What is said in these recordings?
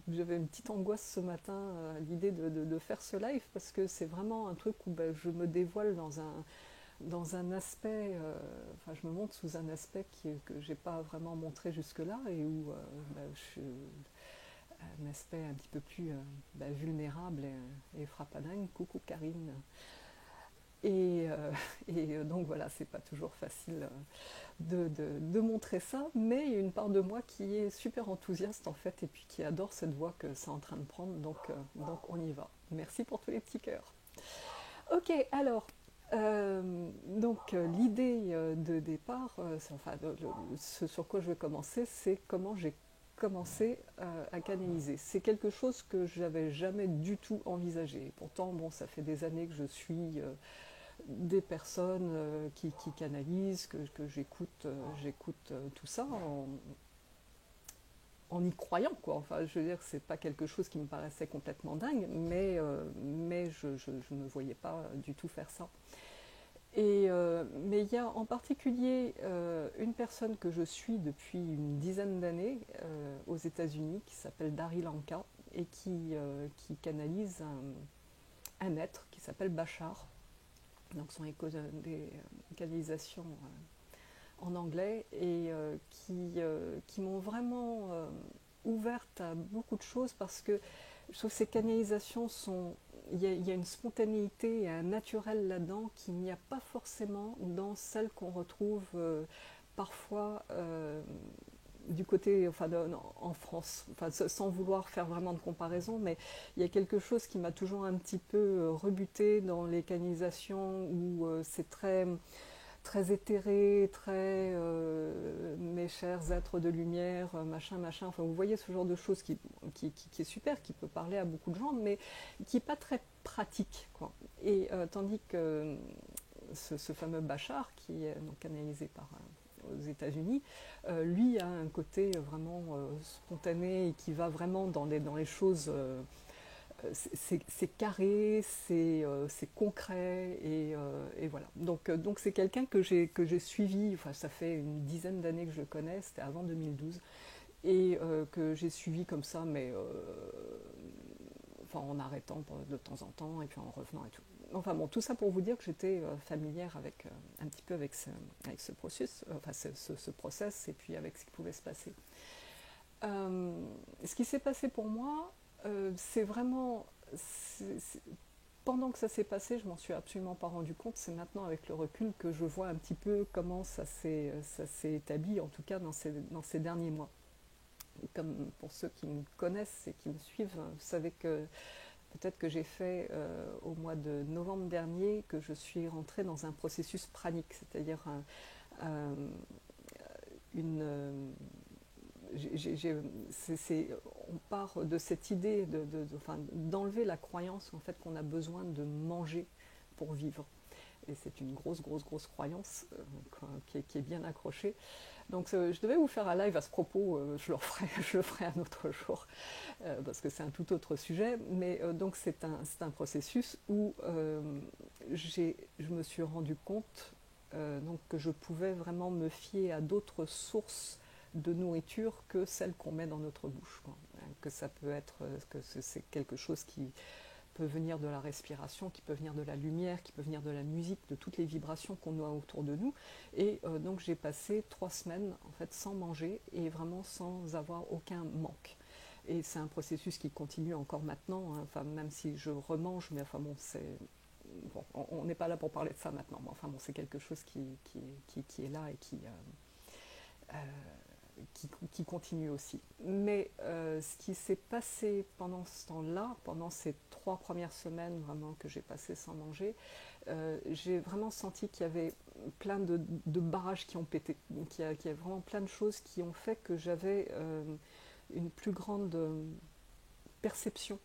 J'avais une petite angoisse ce matin à l'idée de faire ce live parce que c'est vraiment un truc où je me dévoile dans un aspect, enfin je me montre sous un aspect que j'ai pas vraiment montré jusque-là et où je suis un aspect un petit peu plus vulnérable et frappadingue. Coucou Karine. Et, euh, donc voilà, c'est pas toujours facile de montrer ça, mais il y a une part de moi qui est super enthousiaste en fait et puis qui adore cette voie que c'est en train de prendre, donc on y va. Merci pour tous les petits cœurs. Ok, alors, l'idée de départ, ce sur quoi je vais commencer, c'est comment j'ai commencé à canaliser. C'est quelque chose que j'avais jamais du tout envisagé. Pourtant, bon, ça fait des années que je suis des personnes qui canalisent, que j'écoute tout ça en y croyant, quoi. Enfin, je veux dire, c'est pas quelque chose qui me paraissait complètement dingue, mais je ne me voyais pas du tout faire ça. Mais il y a en particulier une personne que je suis depuis une dizaine d'années aux États-Unis qui s'appelle Dari Lanka et qui canalise un être qui s'appelle Bachar. Donc son écho des canalisations en anglais et qui m'ont vraiment ouverte à beaucoup de choses parce que je trouve que ces canalisations sont. Il y a une spontanéité et un naturel là-dedans qu'il n'y a pas forcément dans celles qu'on retrouve parfois du côté, en France, enfin, sans vouloir faire vraiment de comparaison, mais il y a quelque chose qui m'a toujours un petit peu rebuté dans les canalisations où c'est très éthéré, très mes chers êtres de lumière, machin, machin. Enfin, vous voyez ce genre de choses qui est super, qui peut parler à beaucoup de gens, mais qui n'est pas très pratique, quoi. Et tandis que ce fameux Bachar, qui est donc canalisé aux États-Unis, lui a un côté vraiment spontané et qui va vraiment dans les choses. C'est carré, c'est concret et voilà. Donc c'est quelqu'un que j'ai suivi, enfin ça fait une dizaine d'années que je le connais, c'était avant 2012, et que j'ai suivi comme ça, mais enfin, en arrêtant de temps en temps et puis en revenant et tout. Enfin bon, tout ça pour vous dire que j'étais familière avec un petit peu avec ce processus, enfin ce process et puis avec ce qui pouvait se passer. Ce qui s'est passé pour moi, c'est vraiment. c'est- Pendant que ça s'est passé, je m'en suis absolument pas rendu compte. C'est maintenant avec le recul que je vois un petit peu comment ça s'est établi, en tout cas dans ces derniers mois. Comme pour ceux qui me connaissent et qui me suivent, vous savez que peut-être que j'ai fait au mois de novembre dernier que je suis rentrée dans un processus pranique, c'est-à-dire un- une, on part de cette idée d'enlever la croyance en fait qu'on a besoin de manger pour vivre. Et c'est une grosse, grosse, grosse croyance qui est bien accrochée. Donc je devais vous faire un live à ce propos, je le ferai un autre jour, parce que c'est un tout autre sujet. Mais donc c'est un processus où je me suis rendu compte donc que je pouvais vraiment me fier à d'autres sources de nourriture que celles qu'on met dans notre bouche, quoi. Que ça peut être, que c'est quelque chose qui peut venir de la respiration, qui peut venir de la lumière, qui peut venir de la musique, de toutes les vibrations qu'on a autour de nous. Et donc j'ai passé 3 semaines en fait sans manger et vraiment sans avoir aucun manque. Et c'est un processus qui continue encore maintenant, hein. Enfin, même si je remange, mais enfin bon, bon, on n'est pas là pour parler de ça maintenant. Mais enfin bon, c'est quelque chose qui est là et euh, qui continue aussi. Mais ce qui s'est passé pendant ce temps-là, pendant ces 3 premières semaines vraiment que j'ai passé sans manger, j'ai vraiment senti qu'il y avait plein de barrages qui ont pété, qu'il y a vraiment plein de choses qui ont fait que j'avais une plus grande perception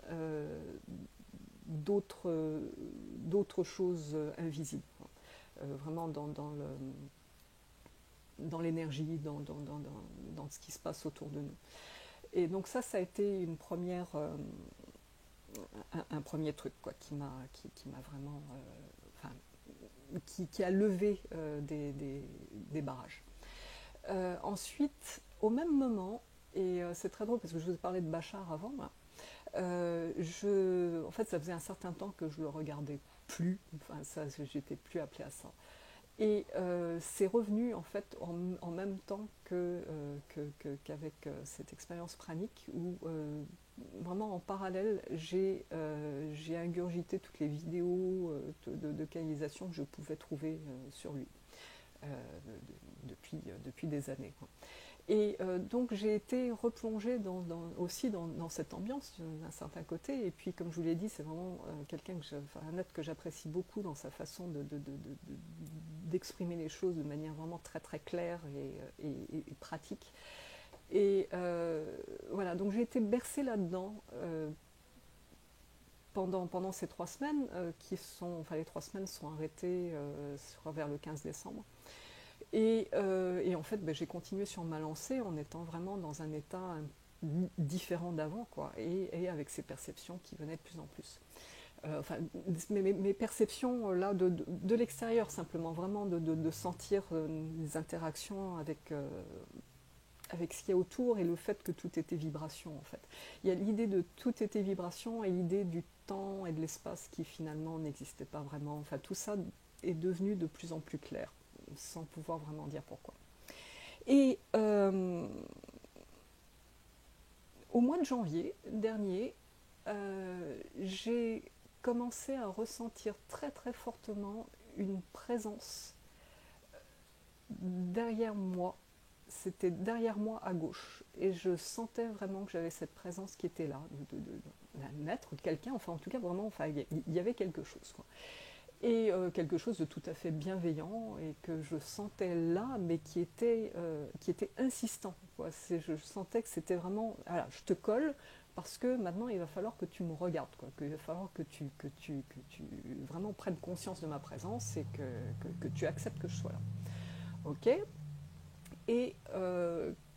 euh, d'autres choses invisibles. Vraiment dans l'énergie, dans ce qui se passe autour de nous. Et donc ça a été un premier truc quoi, qui m'a vraiment, enfin, qui a levé des barrages. Ensuite, au même moment, Et c'est très drôle parce que je vous ai parlé de Bachar avant. Là. En fait, ça faisait un certain temps que je le regardais plus. Enfin, ça, j'étais plus appelée à ça. Et c'est revenu en fait en même temps qu'avec cette expérience pranique où vraiment en parallèle j'ai ingurgité toutes les vidéos de canalisation que je pouvais trouver sur lui euh, depuis des années. Quoi. Et donc j'ai été replongée aussi dans cette ambiance d'un certain côté. Et puis comme je vous l'ai dit, c'est vraiment quelqu'un un être que j'apprécie beaucoup dans sa façon d'exprimer les choses de manière vraiment très très claire et pratique. Et voilà, donc j'ai été bercée là-dedans pendant ces 3 semaines, les 3 semaines sont arrêtées vers le 15 décembre. Et en fait, j'ai continué sur ma lancée en étant vraiment dans un état différent d'avant, quoi, et avec ces perceptions qui venaient de plus en plus. Enfin, mes perceptions là de l'extérieur, simplement, vraiment de sentir les interactions avec ce qu'il y a autour et le fait que tout était vibration, en fait. Il y a l'idée de tout était vibration et l'idée du temps et de l'espace qui finalement n'existait pas vraiment. Enfin, tout ça est devenu de plus en plus clair, sans pouvoir vraiment dire pourquoi. Et au mois de janvier dernier, j'ai commencé à ressentir très très fortement une présence derrière moi. C'était derrière moi à gauche. Et je sentais vraiment que j'avais cette présence qui était là, d'un être, de quelqu'un, enfin en tout cas vraiment, enfin, il y avait quelque chose. Quoi. Et quelque chose de tout à fait bienveillant et que je sentais là, mais qui était insistant. Quoi. Je sentais que c'était vraiment, voilà, je te colle parce que maintenant il va falloir que tu me regardes, quoi, qu'il va falloir que tu vraiment prennes conscience de ma présence et que tu acceptes que je sois là. Ok. Et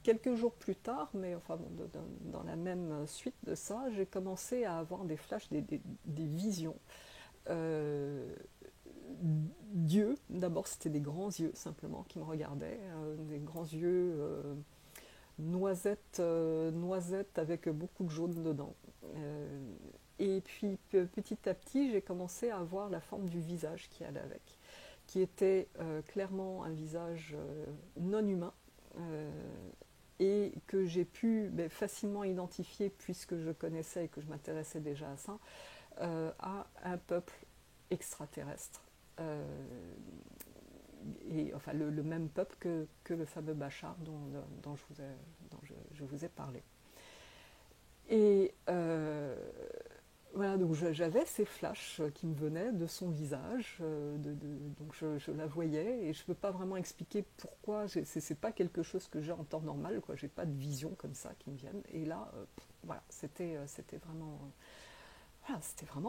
quelques jours plus tard, mais enfin bon, dans la même suite de ça, j'ai commencé à avoir des flashs, des visions. Euh, Dieu, d'abord c'était des grands yeux simplement qui me regardaient, des grands yeux noisettes avec beaucoup de jaune dedans. Et puis petit à petit j'ai commencé à voir la forme du visage qui allait avec, qui était clairement un visage non humain, et que j'ai pu facilement identifier, puisque je connaissais et que je m'intéressais déjà à ça, à un peuple extraterrestre. Euh, et enfin le même peuple que le fameux Bachar dont je vous ai parlé. Et voilà, donc j'avais ces flashs qui me venaient de son visage, donc je la voyais et je ne peux pas vraiment expliquer pourquoi, c'est pas quelque chose que j'ai en temps normal, quoi. J'ai pas de visions comme ça qui me viennent. Et là, voilà, c'était vraiment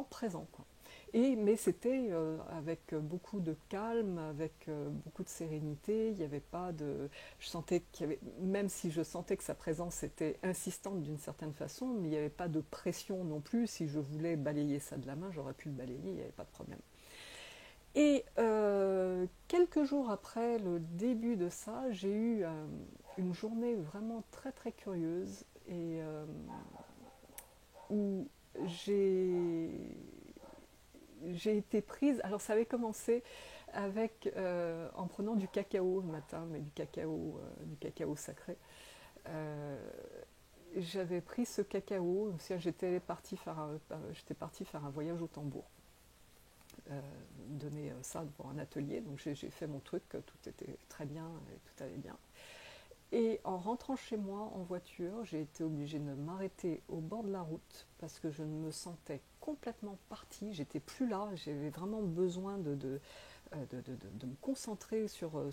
présent, quoi. Mais c'était avec beaucoup de calme, avec beaucoup de sérénité. Il n'y avait pas de. Je sentais qu'il y avait, même si je sentais que sa présence était insistante d'une certaine façon, mais il n'y avait pas de pression non plus. Si je voulais balayer ça de la main, j'aurais pu le balayer, il n'y avait pas de problème. Et quelques jours après le début de ça, j'ai eu une journée vraiment très très curieuse et où j'ai j'ai été prise. Alors ça avait commencé avec en prenant du cacao le matin, mais du cacao sacré. Euh, J'avais pris ce cacao. J'étais partie faire un voyage au tambour, donner ça pour un atelier. Donc j'ai fait mon truc, tout était très bien, et tout allait bien. Et en rentrant chez moi en voiture, j'ai été obligée de m'arrêter au bord de la route parce que je me sentais complètement partie. J'étais plus là. J'avais vraiment besoin de me concentrer sur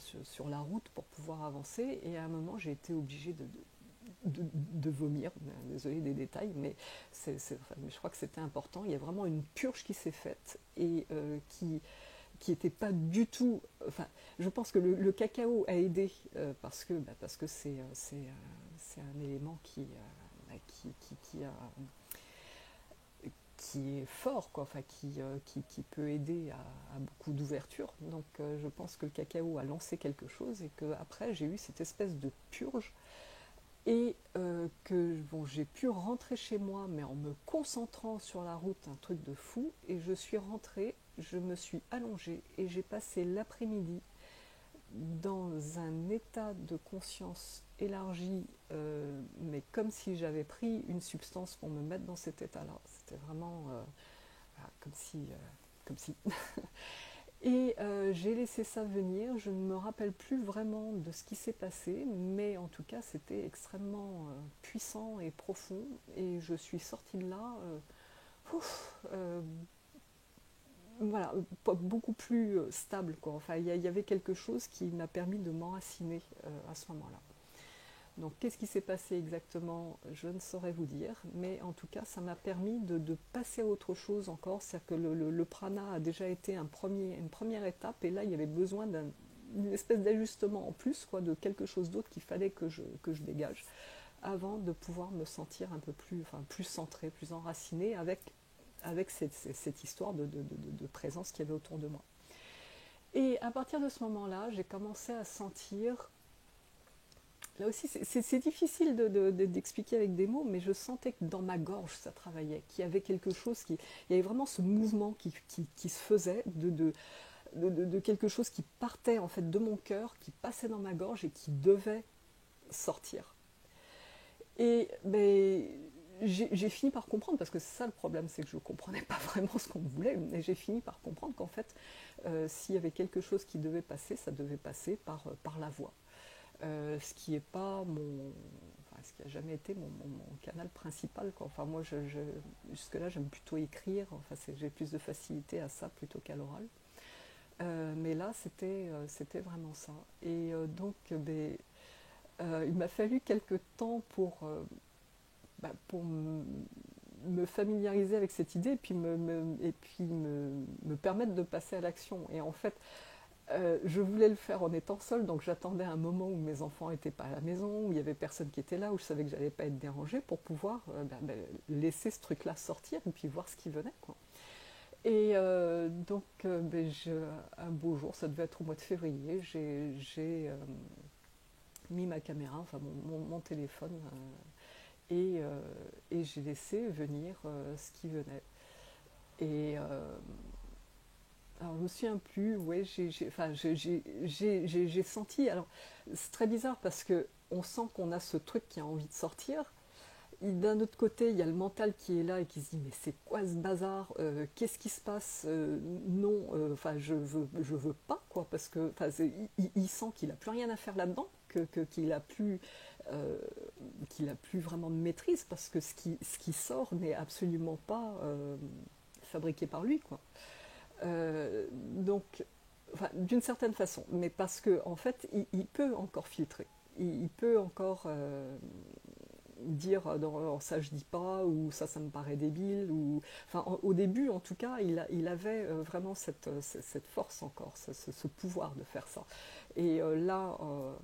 la route pour pouvoir avancer. Et à un moment, j'ai été obligée de vomir. Désolée des détails, mais je crois que c'était important. Il y a vraiment une purge qui s'est faite et qui n'était pas du tout. Enfin, je pense que le cacao a aidé parce que c'est un élément qui est fort, quoi, enfin, qui peut aider à beaucoup d'ouverture. Donc je pense que le cacao a lancé quelque chose et qu'après j'ai eu cette espèce de purge et que bon, j'ai pu rentrer chez moi, mais en me concentrant sur la route, un truc de fou. Et je suis rentrée, je me suis allongée et j'ai passé l'après-midi dans un état de conscience élargi, mais comme si j'avais pris une substance pour me mettre dans cet état-là. C'était vraiment voilà, comme si. Et j'ai laissé ça venir. Je ne me rappelle plus vraiment de ce qui s'est passé, mais en tout cas, c'était extrêmement puissant et profond. Et je suis sortie de là, ouf, voilà, beaucoup plus stable, quoi. Enfin, y avait quelque chose qui m'a permis de m'enraciner à ce moment-là. Donc, qu'est-ce qui s'est passé exactement? Je ne saurais vous dire, mais en tout cas, ça m'a permis de passer à autre chose encore. C'est-à-dire que le prana a déjà été une première étape, et là, il y avait besoin d'une espèce d'ajustement en plus, quoi, de quelque chose d'autre qu'il fallait que je dégage avant de pouvoir me sentir un peu plus, enfin, plus centrée, plus enracinée avec cette histoire de présence qu'il y avait autour de moi. Et à partir de ce moment-là, j'ai commencé à sentir. Là aussi, c'est difficile d'expliquer avec des mots, mais je sentais que dans ma gorge, ça travaillait, qu'il y avait quelque chose, il y avait vraiment ce mouvement qui se faisait de quelque chose qui partait en fait de mon cœur, qui passait dans ma gorge et qui devait sortir. Et ben, j'ai fini par comprendre, parce que c'est ça le problème, c'est que je ne comprenais pas vraiment ce qu'on me voulait, et j'ai fini par comprendre qu'en fait, s'il y avait quelque chose qui devait passer, ça devait passer par la voix. Ce qui est pas enfin, ce qui n'a jamais été mon canal principal, quoi. Enfin, moi, jusque-là, j'aime plutôt écrire. Enfin, j'ai plus de facilité à ça plutôt qu'à l'oral. Mais là, c'était vraiment ça. Et donc, il m'a fallu quelques temps pour me familiariser avec cette idée, et puis me permettre de passer à l'action. Et en fait, je voulais le faire en étant seule, donc j'attendais un moment où mes enfants n'étaient pas à la maison, où il y avait personne qui était là, où je savais que j'allais pas être dérangée, pour pouvoir laisser ce truc-là sortir et puis voir ce qui venait, quoi. Et donc, un beau jour, ça devait être au mois de février, j'ai mis ma caméra, enfin mon téléphone, et j'ai laissé venir ce qui venait. Et alors, je me souviens plus, ouais, j'ai senti. Alors, c'est très bizarre parce que on sent qu'on a ce truc qui a envie de sortir. D'un autre côté, il y a le mental qui est là et qui se dit mais c'est quoi ce bazar? Qu'est-ce qui se passe? Non, enfin je veux pas, quoi, parce que il sent qu'il a plus rien à faire là-dedans, qu'il a plus qu'il a plus vraiment de maîtrise, parce que ce qui sort n'est absolument pas fabriqué par lui, quoi. Donc, enfin, d'une certaine façon, mais parce que en fait, il peut encore filtrer, il peut encore dire non, ça je dis pas, ou ça me paraît débile, ou enfin au début en tout cas, il avait vraiment cette force encore, ce pouvoir de faire ça. Et là, en,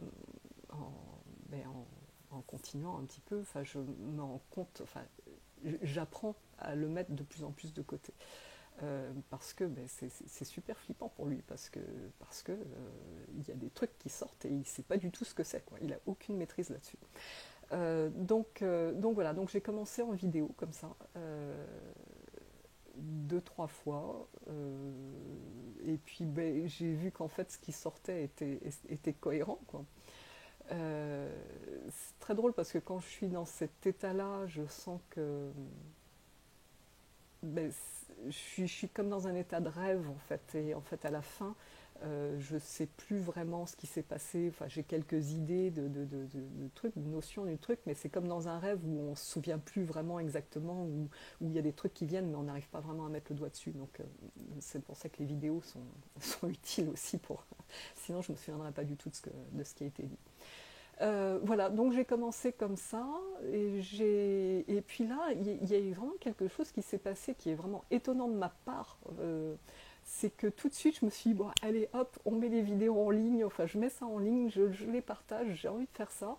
en continuant un petit peu, enfin, je me rends compte, enfin, j'apprends à le mettre de plus en plus de côté. Parce que c'est super flippant pour lui, parce que il y a des trucs qui sortent et il ne sait pas du tout ce que c'est, quoi. Il n'a aucune maîtrise là-dessus. Donc voilà, donc j'ai commencé en vidéo comme ça, deux, trois fois, et puis j'ai vu qu'en fait ce qui sortait était cohérent, quoi. C'est très drôle parce que quand je suis dans cet état-là, je sens que je suis comme dans un état de rêve, en fait. Et en fait, à la fin, je ne sais plus vraiment ce qui s'est passé. Enfin, j'ai quelques idées de trucs, de notions du truc, mais c'est comme dans un rêve où on ne se souvient plus vraiment exactement, où il y a des trucs qui viennent, mais on n'arrive pas vraiment à mettre le doigt dessus. Donc, c'est pour ça que les vidéos sont utiles aussi pour. Sinon, je ne me souviendrai pas du tout de ce qui a été dit. Voilà, donc j'ai commencé comme ça, et puis là, il y a eu vraiment quelque chose qui s'est passé qui est vraiment étonnant de ma part. C'est que tout de suite, je me suis dit, bon, allez, hop, on met les vidéos en ligne, enfin, je mets ça en ligne, je les partage, j'ai envie de faire ça.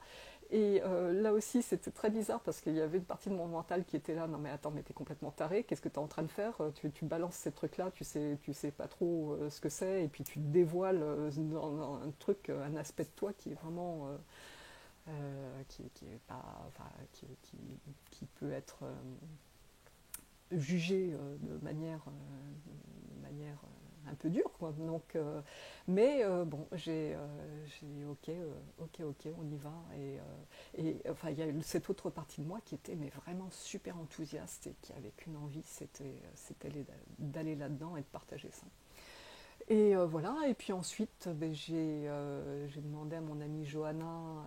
Et là aussi, c'était très bizarre parce qu'il y avait une partie de mon mental qui était là, non mais attends, mais t'es complètement taré, qu'est-ce que t'es en train de faire? Tu balances ces trucs-là, tu sais pas trop ce que c'est, et puis tu te dévoiles dans un truc, un aspect de toi qui est vraiment qui est pas, enfin, qui peut être jugé de manière un peu dure, quoi. Donc, mais bon, j'ai ok, on y va. Enfin, il y a eu cette autre partie de moi qui était mais vraiment super enthousiaste et qui avait qu'une envie, c'était d'aller là-dedans et de partager ça. Et voilà, et puis ensuite, ben, j'ai demandé à mon amie Johanna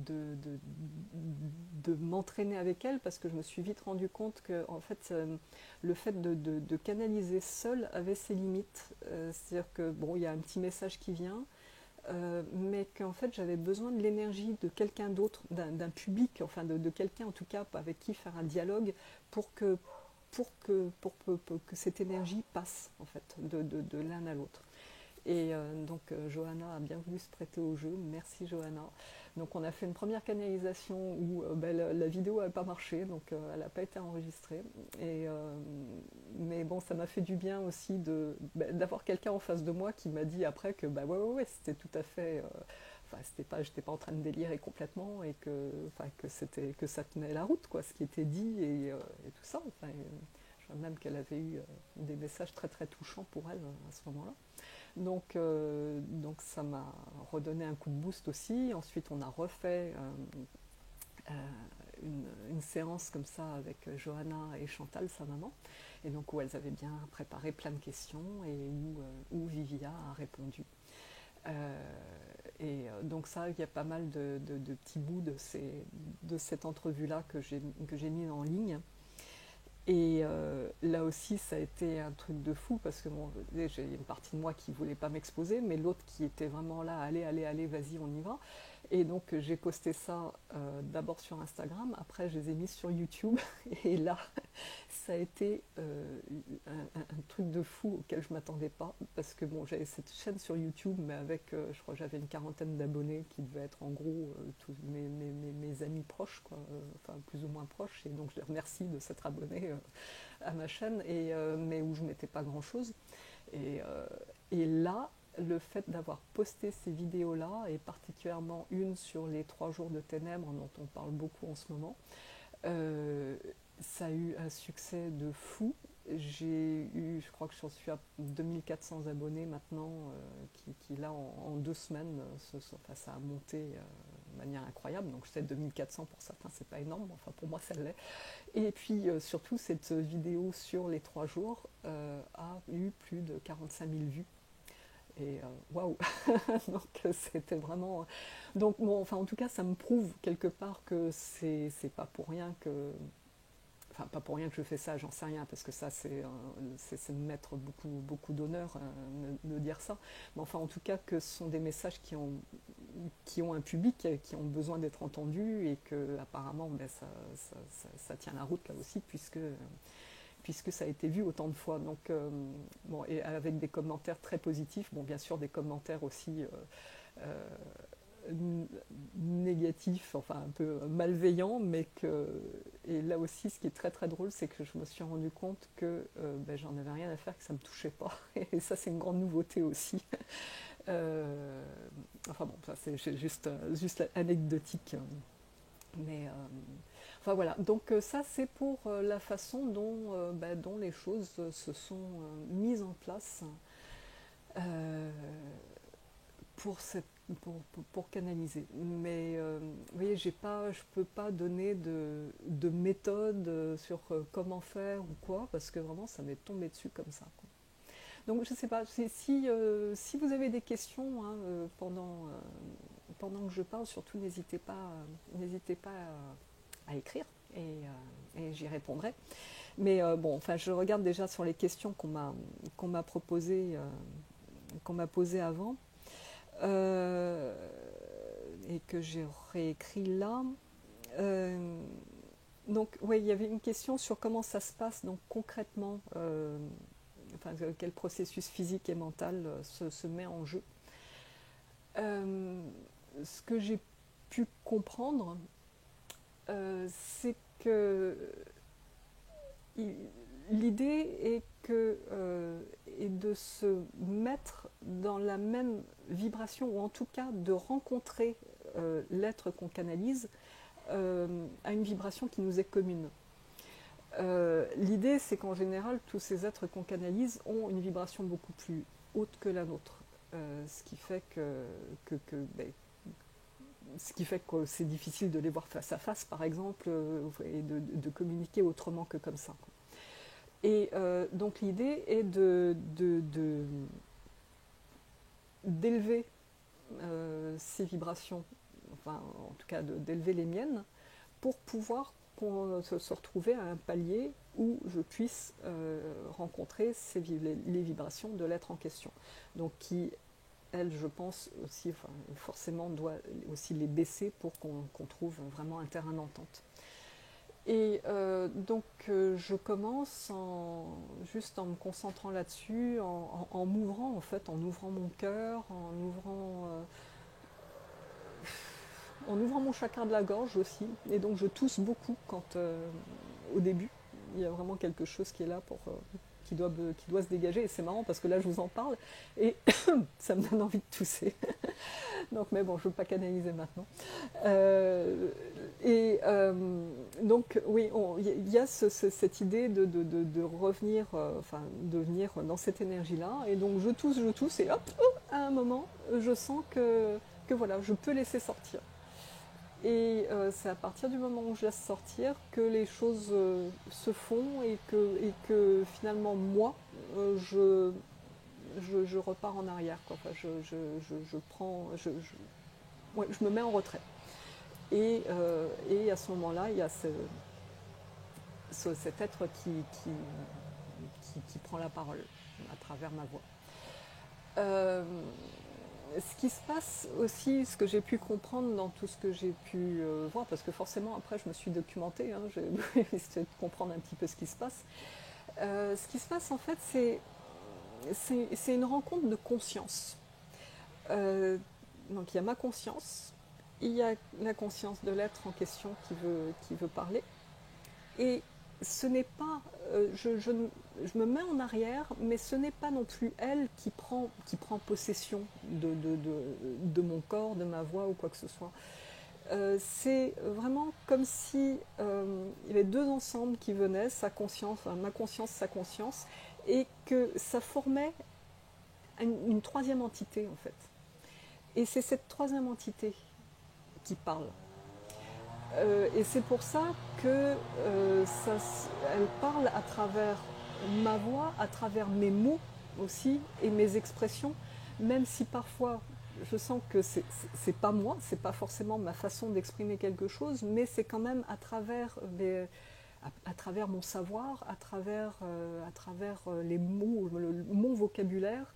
de m'entraîner avec elle parce que je me suis vite rendu compte que en fait, le fait de canaliser seul avait ses limites. C'est-à-dire que bon, il y a un petit message qui vient, mais qu'en fait j'avais besoin de l'énergie de quelqu'un d'autre, d'un public, enfin de quelqu'un en tout cas avec qui faire un dialogue pour que, pour que cette énergie passe en fait de l'un à l'autre. Et donc Johanna a bien voulu se prêter au jeu, merci Johanna. Donc on a fait une première canalisation où ben, la vidéo n'a pas marché, donc elle n'a pas été enregistrée. Et, mais bon, ça m'a fait du bien aussi d'avoir quelqu'un en face de moi qui m'a dit après que bah ouais, c'était tout à fait... Enfin, j'étais pas en train de délirer complètement et que ça tenait la route, quoi, ce qui était dit et tout ça. Enfin, je vois même qu'elle avait eu des messages très très touchants pour elle à ce moment-là. Donc ça m'a redonné un coup de boost aussi. Ensuite, on a refait euh, une séance comme ça avec Johanna et Chantal, sa maman, et donc où elles avaient bien préparé plein de questions et où Vivia a répondu. Donc ça, il y a pas mal de petits bouts de cette entrevue-là que j'ai mis en ligne. Et là aussi, ça a été un truc de fou parce que bon, j'ai une partie de moi qui ne voulait pas m'exposer, mais l'autre qui était vraiment là, allez, vas-y, on y va. Et donc j'ai posté ça d'abord sur Instagram, après je les ai mis sur YouTube, et là, ça a été un truc de fou auquel je ne m'attendais pas, parce que bon, j'avais cette chaîne sur YouTube, mais avec, je crois que j'avais une quarantaine d'abonnés qui devaient être en gros tous mes amis proches, quoi, enfin plus ou moins proches, et donc je les remercie de s'être abonnés à ma chaîne, mais où je ne mettais pas grand-chose. Et, euh, et là, le fait d'avoir posté ces vidéos-là, et particulièrement une sur les 3 jours de ténèbres dont on parle beaucoup en ce moment, euh, ça a eu un succès de fou. J'ai eu, je crois que j'en suis à 2400 abonnés maintenant, qui là en 2 semaines, enfin, ça a monté de manière incroyable. Donc je sais 2400 pour certains, c'est pas énorme, enfin pour moi ça l'est. Et puis surtout cette vidéo sur les 3 jours a eu plus de 45 000 vues. Et waouh. Donc c'était vraiment. Donc bon, enfin en tout cas ça me prouve quelque part que c'est pas pour rien que. Enfin, pas pour rien que je fais ça, j'en sais rien, parce que ça, c'est me mettre beaucoup d'honneur de dire ça. Mais enfin, en tout cas, que ce sont des messages qui ont un public, qui ont besoin d'être entendus, et que apparemment, ben, ça tient la route là aussi, puisque ça a été vu autant de fois. Donc, bon, et avec des commentaires très positifs, bon, bien sûr, des commentaires aussi euh, négatif, enfin un peu malveillant, mais que. Et là aussi, ce qui est très très drôle, c'est que je me suis rendu compte que ben, j'en avais rien à faire, que ça me touchait pas. Et ça, c'est une grande nouveauté aussi. Euh, enfin bon, ça c'est juste anecdotique. Mais enfin voilà, donc ça c'est pour la façon dont les choses se sont mises en place euh, pour, cette, pour canaliser. Mais vous voyez, je ne peux pas donner de méthode sur comment faire ou quoi, parce que vraiment ça m'est tombé dessus comme ça, quoi. Donc je ne sais pas, si vous avez des questions hein, pendant que je parle, surtout n'hésitez pas à écrire et j'y répondrai. Mais bon, enfin, je regarde déjà sur les questions qu'on m'a proposées, qu'on m'a posées avant. Euh, et que j'ai réécrit là. Euh, donc, oui, il y avait une question sur comment ça se passe donc concrètement, enfin, quel processus physique et mental se met en jeu. Ce que j'ai pu comprendre, c'est que l'idée est de se mettre dans la même vibration, ou en tout cas de rencontrer l'être qu'on canalise a une vibration qui nous est commune. L'idée, c'est qu'en général, tous ces êtres qu'on canalise ont une vibration beaucoup plus haute que la nôtre. Ce qui fait ce qui fait que c'est difficile de les voir face à face, par exemple, et de communiquer autrement que comme ça, quoi. Et donc l'idée est d'élever ces vibrations, enfin en tout cas d'élever les miennes, pour pouvoir se retrouver à un palier où je puisse rencontrer les vibrations de l'être en question. Donc qui, elle, je pense aussi, enfin, forcément doit aussi les baisser pour qu'on trouve vraiment un terrain d'entente. Et je commence juste en me concentrant là-dessus, en m'ouvrant en fait, en ouvrant mon cœur, en ouvrant mon chakra de la gorge aussi. Et donc je tousse beaucoup au début, il y a vraiment quelque chose qui est là qui doit se dégager. Et c'est marrant parce que là je vous en parle et ça me donne envie de tousser. Donc, mais bon, je ne veux pas canaliser maintenant. Donc, oui, il y a cette idée de revenir, de venir dans cette énergie-là. Et donc, je tousse, et hop, à un moment, je sens que voilà, je peux laisser sortir. Et c'est à partir du moment où je laisse sortir que les choses se font et que finalement, moi, je repars en arrière, quoi. Enfin, ouais, je me mets en retrait. Et à ce moment-là, il y a cet être qui prend la parole à travers ma voix. Ce qui se passe aussi, ce que j'ai pu comprendre dans tout ce que j'ai pu voir, parce que forcément après je me suis documentée, hein, j'ai essayé de comprendre un petit peu ce qui se passe. Ce qui se passe en fait, c'est une rencontre de conscience. Donc il y a ma conscience, il y a la conscience de l'être en question qui veut parler. Et ce n'est pas, je me mets en arrière, mais ce n'est pas non plus elle qui prend possession de mon corps, de ma voix ou quoi que ce soit. C'est vraiment comme si il y avait deux ensembles qui venaient, ma conscience, sa conscience, et que ça formait une troisième entité en fait. Et c'est cette troisième entité qui parle. Et c'est pour ça que elle parle à travers ma voix, à travers mes mots aussi et mes expressions, même si parfois je sens que c'est pas moi, c'est pas forcément ma façon d'exprimer quelque chose, mais c'est quand même à travers mon savoir, à travers les mots, mon vocabulaire,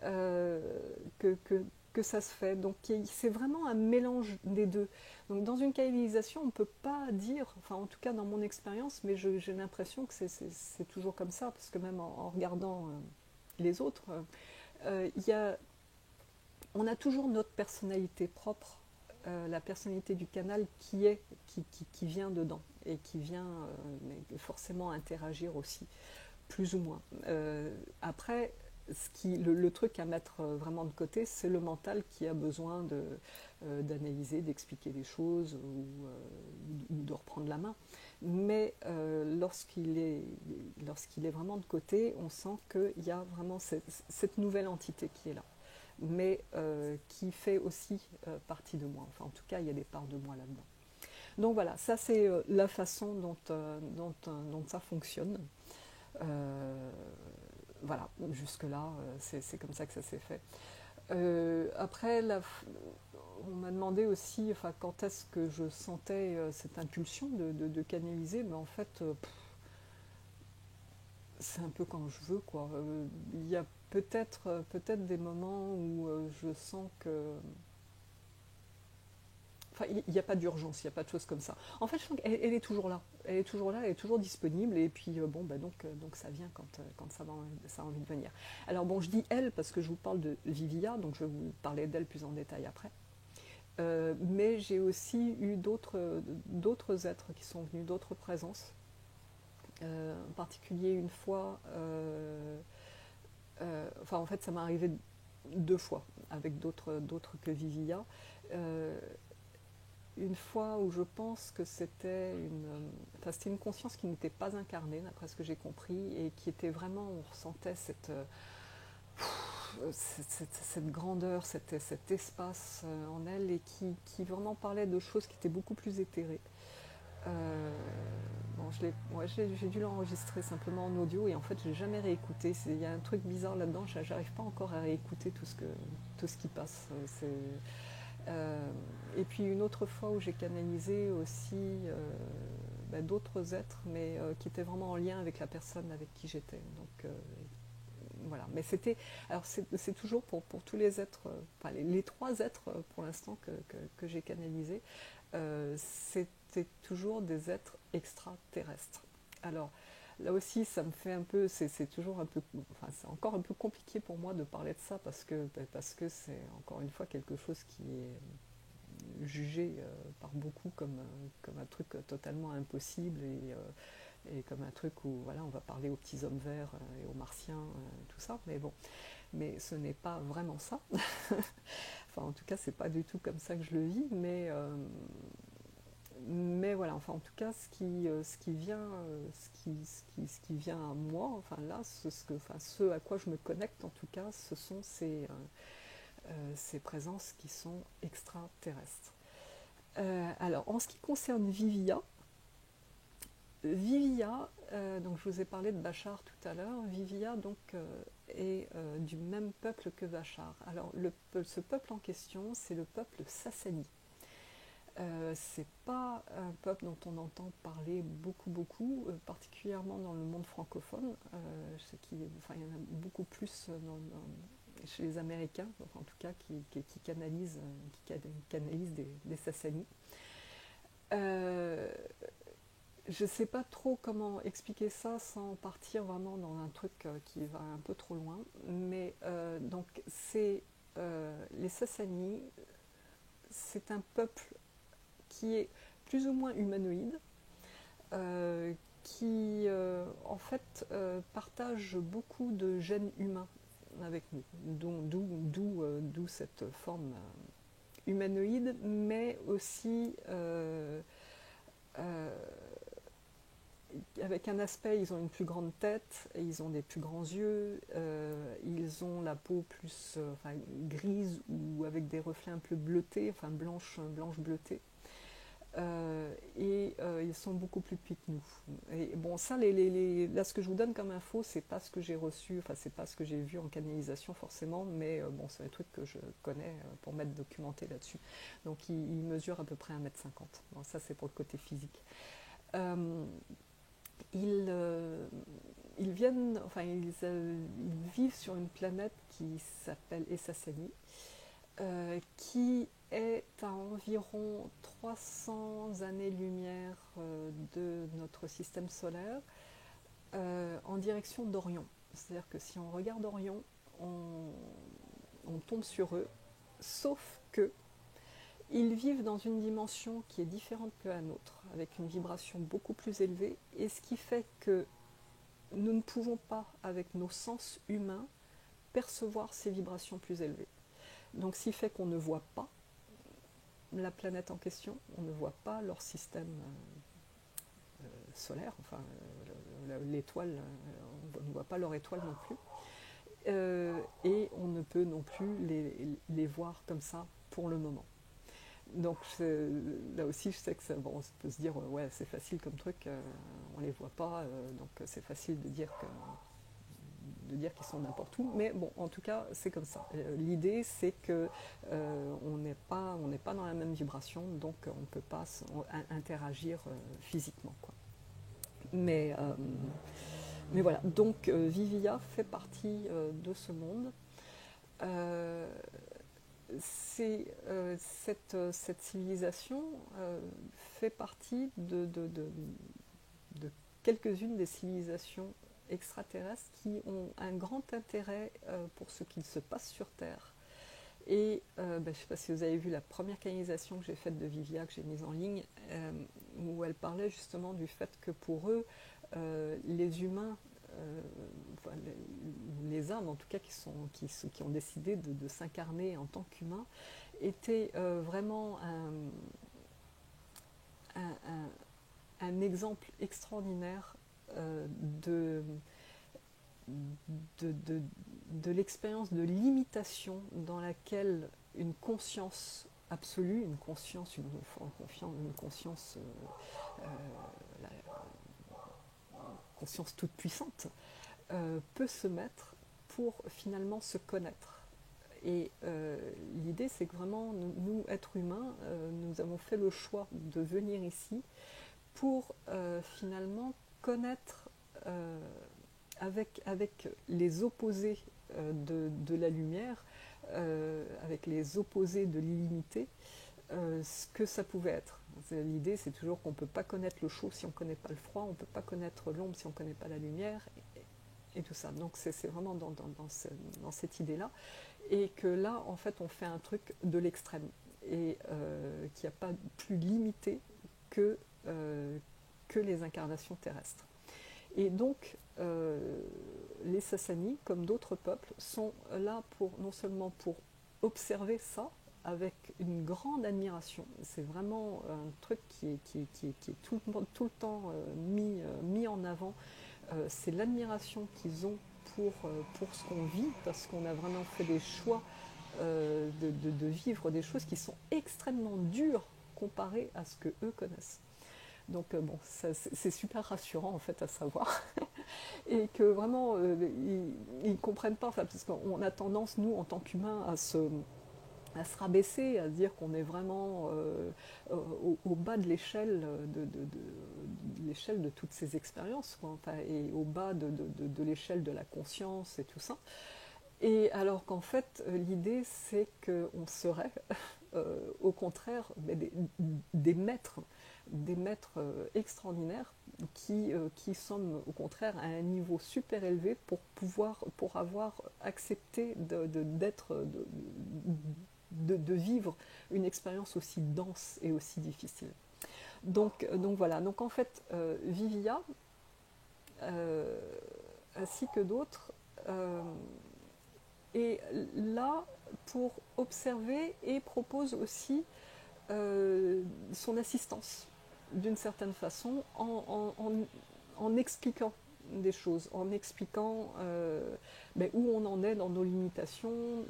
euh, que, que, que ça se fait. Donc c'est vraiment un mélange des deux. Donc dans une canalisation, on ne peut pas dire, enfin en tout cas dans mon expérience, mais j'ai l'impression que c'est toujours comme ça, parce que même en regardant les autres, on a toujours notre personnalité propre, la personnalité du canal qui vient dedans et qui vient forcément interagir aussi, plus ou moins. Après, le truc à mettre vraiment de côté, c'est le mental qui a besoin d'analyser, d'expliquer les choses ou de reprendre la main. Mais lorsqu'il est vraiment de côté, on sent qu'il y a vraiment cette nouvelle entité qui est là, mais qui fait aussi partie de moi. Enfin, en tout cas, il y a des parts de moi là-dedans. Donc voilà, ça c'est la façon dont ça fonctionne. Voilà, jusque-là, c'est comme ça que ça s'est fait. Après, on m'a demandé aussi quand est-ce que je sentais cette impulsion de canaliser, mais en fait, c'est un peu quand je veux, quoi. Il y a peut-être des moments où je sens que... Enfin, il n'y a pas d'urgence, il n'y a pas de choses comme ça. En fait, je sens qu'elle est toujours là. Elle est toujours là, elle est toujours disponible. Et puis, donc ça vient quand ça a envie de venir. Alors bon, je dis elle parce que je vous parle de Vivia, donc je vais vous parler d'elle plus en détail après. Mais j'ai aussi eu d'autres êtres qui sont venus, d'autres présences. En particulier une fois... en fait, ça m'est arrivé 2 fois avec d'autres que Vivia. une fois où je pense que c'était une conscience qui n'était pas incarnée, d'après ce que j'ai compris, et qui était vraiment, on ressentait cette grandeur, cet espace en elle, et qui vraiment parlait de choses qui étaient beaucoup plus éthérées. Euh, bon, j'ai dû l'enregistrer simplement en audio, et en fait, je l'ai jamais réécouté. Il y a un truc bizarre là-dedans, j'arrive pas encore à réécouter tout ce qui passe. Et puis une autre fois où j'ai canalisé aussi d'autres êtres, mais qui étaient vraiment en lien avec la personne avec qui j'étais. Donc voilà. Mais c'est toujours pour tous les êtres, enfin les trois êtres pour l'instant que j'ai canalisés, c'était toujours des êtres extraterrestres. Alors là aussi, ça me fait un peu, c'est toujours un peu, enfin c'est encore un peu compliqué pour moi de parler de ça parce que c'est encore une fois quelque chose qui est jugé par beaucoup comme un truc totalement impossible et comme un truc où voilà, on va parler aux petits hommes verts et aux martiens, tout ça. Mais bon, mais ce n'est pas vraiment ça. Enfin, en tout cas, c'est pas du tout comme ça que je le vis, mais voilà, enfin, en tout cas, ce qui vient à moi, enfin là, ce à quoi je me connecte, en tout cas, ce sont ces présences qui sont extraterrestres. Alors, en ce qui concerne Vivia, donc je vous ai parlé de Bachar tout à l'heure. Vivia donc est du même peuple que Bachar. Alors ce peuple en question, c'est le peuple Sassani. C'est pas un peuple dont on entend parler beaucoup, particulièrement dans le monde francophone. Enfin, il y en a beaucoup plus chez les Américains, enfin, en tout cas, qui canalisent des Sassani. Euh, je sais pas trop comment expliquer ça sans partir vraiment dans un truc qui va un peu trop loin, mais donc les Sassani, c'est un peuple qui est plus ou moins humanoïde, qui en fait partage beaucoup de gènes humains avec nous, d'où cette forme humanoïde, mais aussi euh, avec un aspect, ils ont une plus grande tête, ils ont des plus grands yeux, ils ont la peau plus enfin, grise ou avec des reflets un peu bleutés, enfin blanche bleutée. Ils sont beaucoup plus petits que nous. Et bon, ça, là, ce que je vous donne comme info, c'est pas ce que j'ai reçu, enfin, c'est pas ce que j'ai vu en canalisation forcément, mais bon, c'est un truc que je connais pour m'être documenté là-dessus. Donc, il mesure à peu près 1,50 m. Bon, ça, c'est pour le côté physique. Euh, ils, euh, ils vivent sur une planète qui s'appelle Essassani, qui est à environ 300 années-lumière de notre système solaire, en direction d'Orion. C'est-à-dire que si on regarde Orion, on tombe sur eux, sauf que ils vivent dans une dimension qui est différente que la nôtre, avec une vibration beaucoup plus élevée, et ce qui fait que nous ne pouvons pas, avec nos sens humains, percevoir ces vibrations plus élevées. Donc, ce qui fait qu'on ne voit pas la planète en question, on ne voit pas leur système solaire, enfin l'étoile, on ne voit pas leur étoile non plus, et on ne peut non plus les voir comme ça pour le moment. Donc là aussi, je sais que bon, on peut se dire ouais, c'est facile comme truc, on les voit pas, donc c'est facile de dire qu'ils sont n'importe où, mais bon, en tout cas, c'est comme ça. L'idée, c'est que on n'est pas dans la même vibration, donc on ne peut pas interagir physiquement, quoi. Mais, euh, mais voilà, donc Vivia fait partie de ce monde. Euh, cette civilisation fait partie de quelques-unes des civilisations extraterrestres qui ont un grand intérêt pour ce qu'il se passe sur Terre. Et je ne sais pas si vous avez vu la première canalisation que j'ai faite de Vivia, que j'ai mise en ligne, où elle parlait justement du fait que pour eux, les humains, enfin, les âmes en tout cas qui ont décidé de s'incarner en tant qu'humains, étaient vraiment un, un exemple extraordinaire de, de, de, de l'expérience de limitation dans laquelle une conscience absolue, une conscience, la conscience toute puissante, peut se mettre pour finalement se connaître. Et l'idée, c'est que vraiment, nous, êtres humains, nous avons fait le choix de venir ici pour finalement connaître avec les opposés de la lumière, avec les opposés de l'illimité, ce que ça pouvait être. L'idée, c'est toujours qu'on ne peut pas connaître le chaud si on ne connaît pas le froid, on ne peut pas connaître l'ombre si on ne connaît pas la lumière, et tout ça. Donc c'est vraiment dans cette idée-là. Et que là, en fait, on fait un truc de l'extrême, et qui n'a pas plus limité que les incarnations terrestres. Et donc, les Sassanides, comme d'autres peuples, sont là non seulement pour observer ça avec une grande admiration. C'est vraiment un truc qui est tout le temps mis en avant. C'est l'admiration qu'ils ont pour ce qu'on vit, parce qu'on a vraiment fait des choix de vivre des choses qui sont extrêmement dures comparées à ce que eux connaissent. Donc bon, c'est super rassurant en fait à savoir. Et que vraiment, ils ne comprennent pas, enfin, parce qu'on a tendance, nous, en tant qu'humains, à se rabaisser, à se dire qu'on est vraiment au bas de l'échelle l'échelle de toutes ces expériences, quoi, enfin, et au bas de l'échelle de la conscience et tout ça. Et alors qu'en fait, l'idée, c'est qu'on serait, au contraire, des maîtres extraordinaires qui sommes au contraire à un niveau super élevé pour avoir accepté de vivre une expérience aussi dense et aussi difficile. Donc voilà, donc en fait, Vivia, euh, ainsi que d'autres, est là pour observer et propose aussi son assistance d'une certaine façon en expliquant des choses, en expliquant où on en est dans nos limitations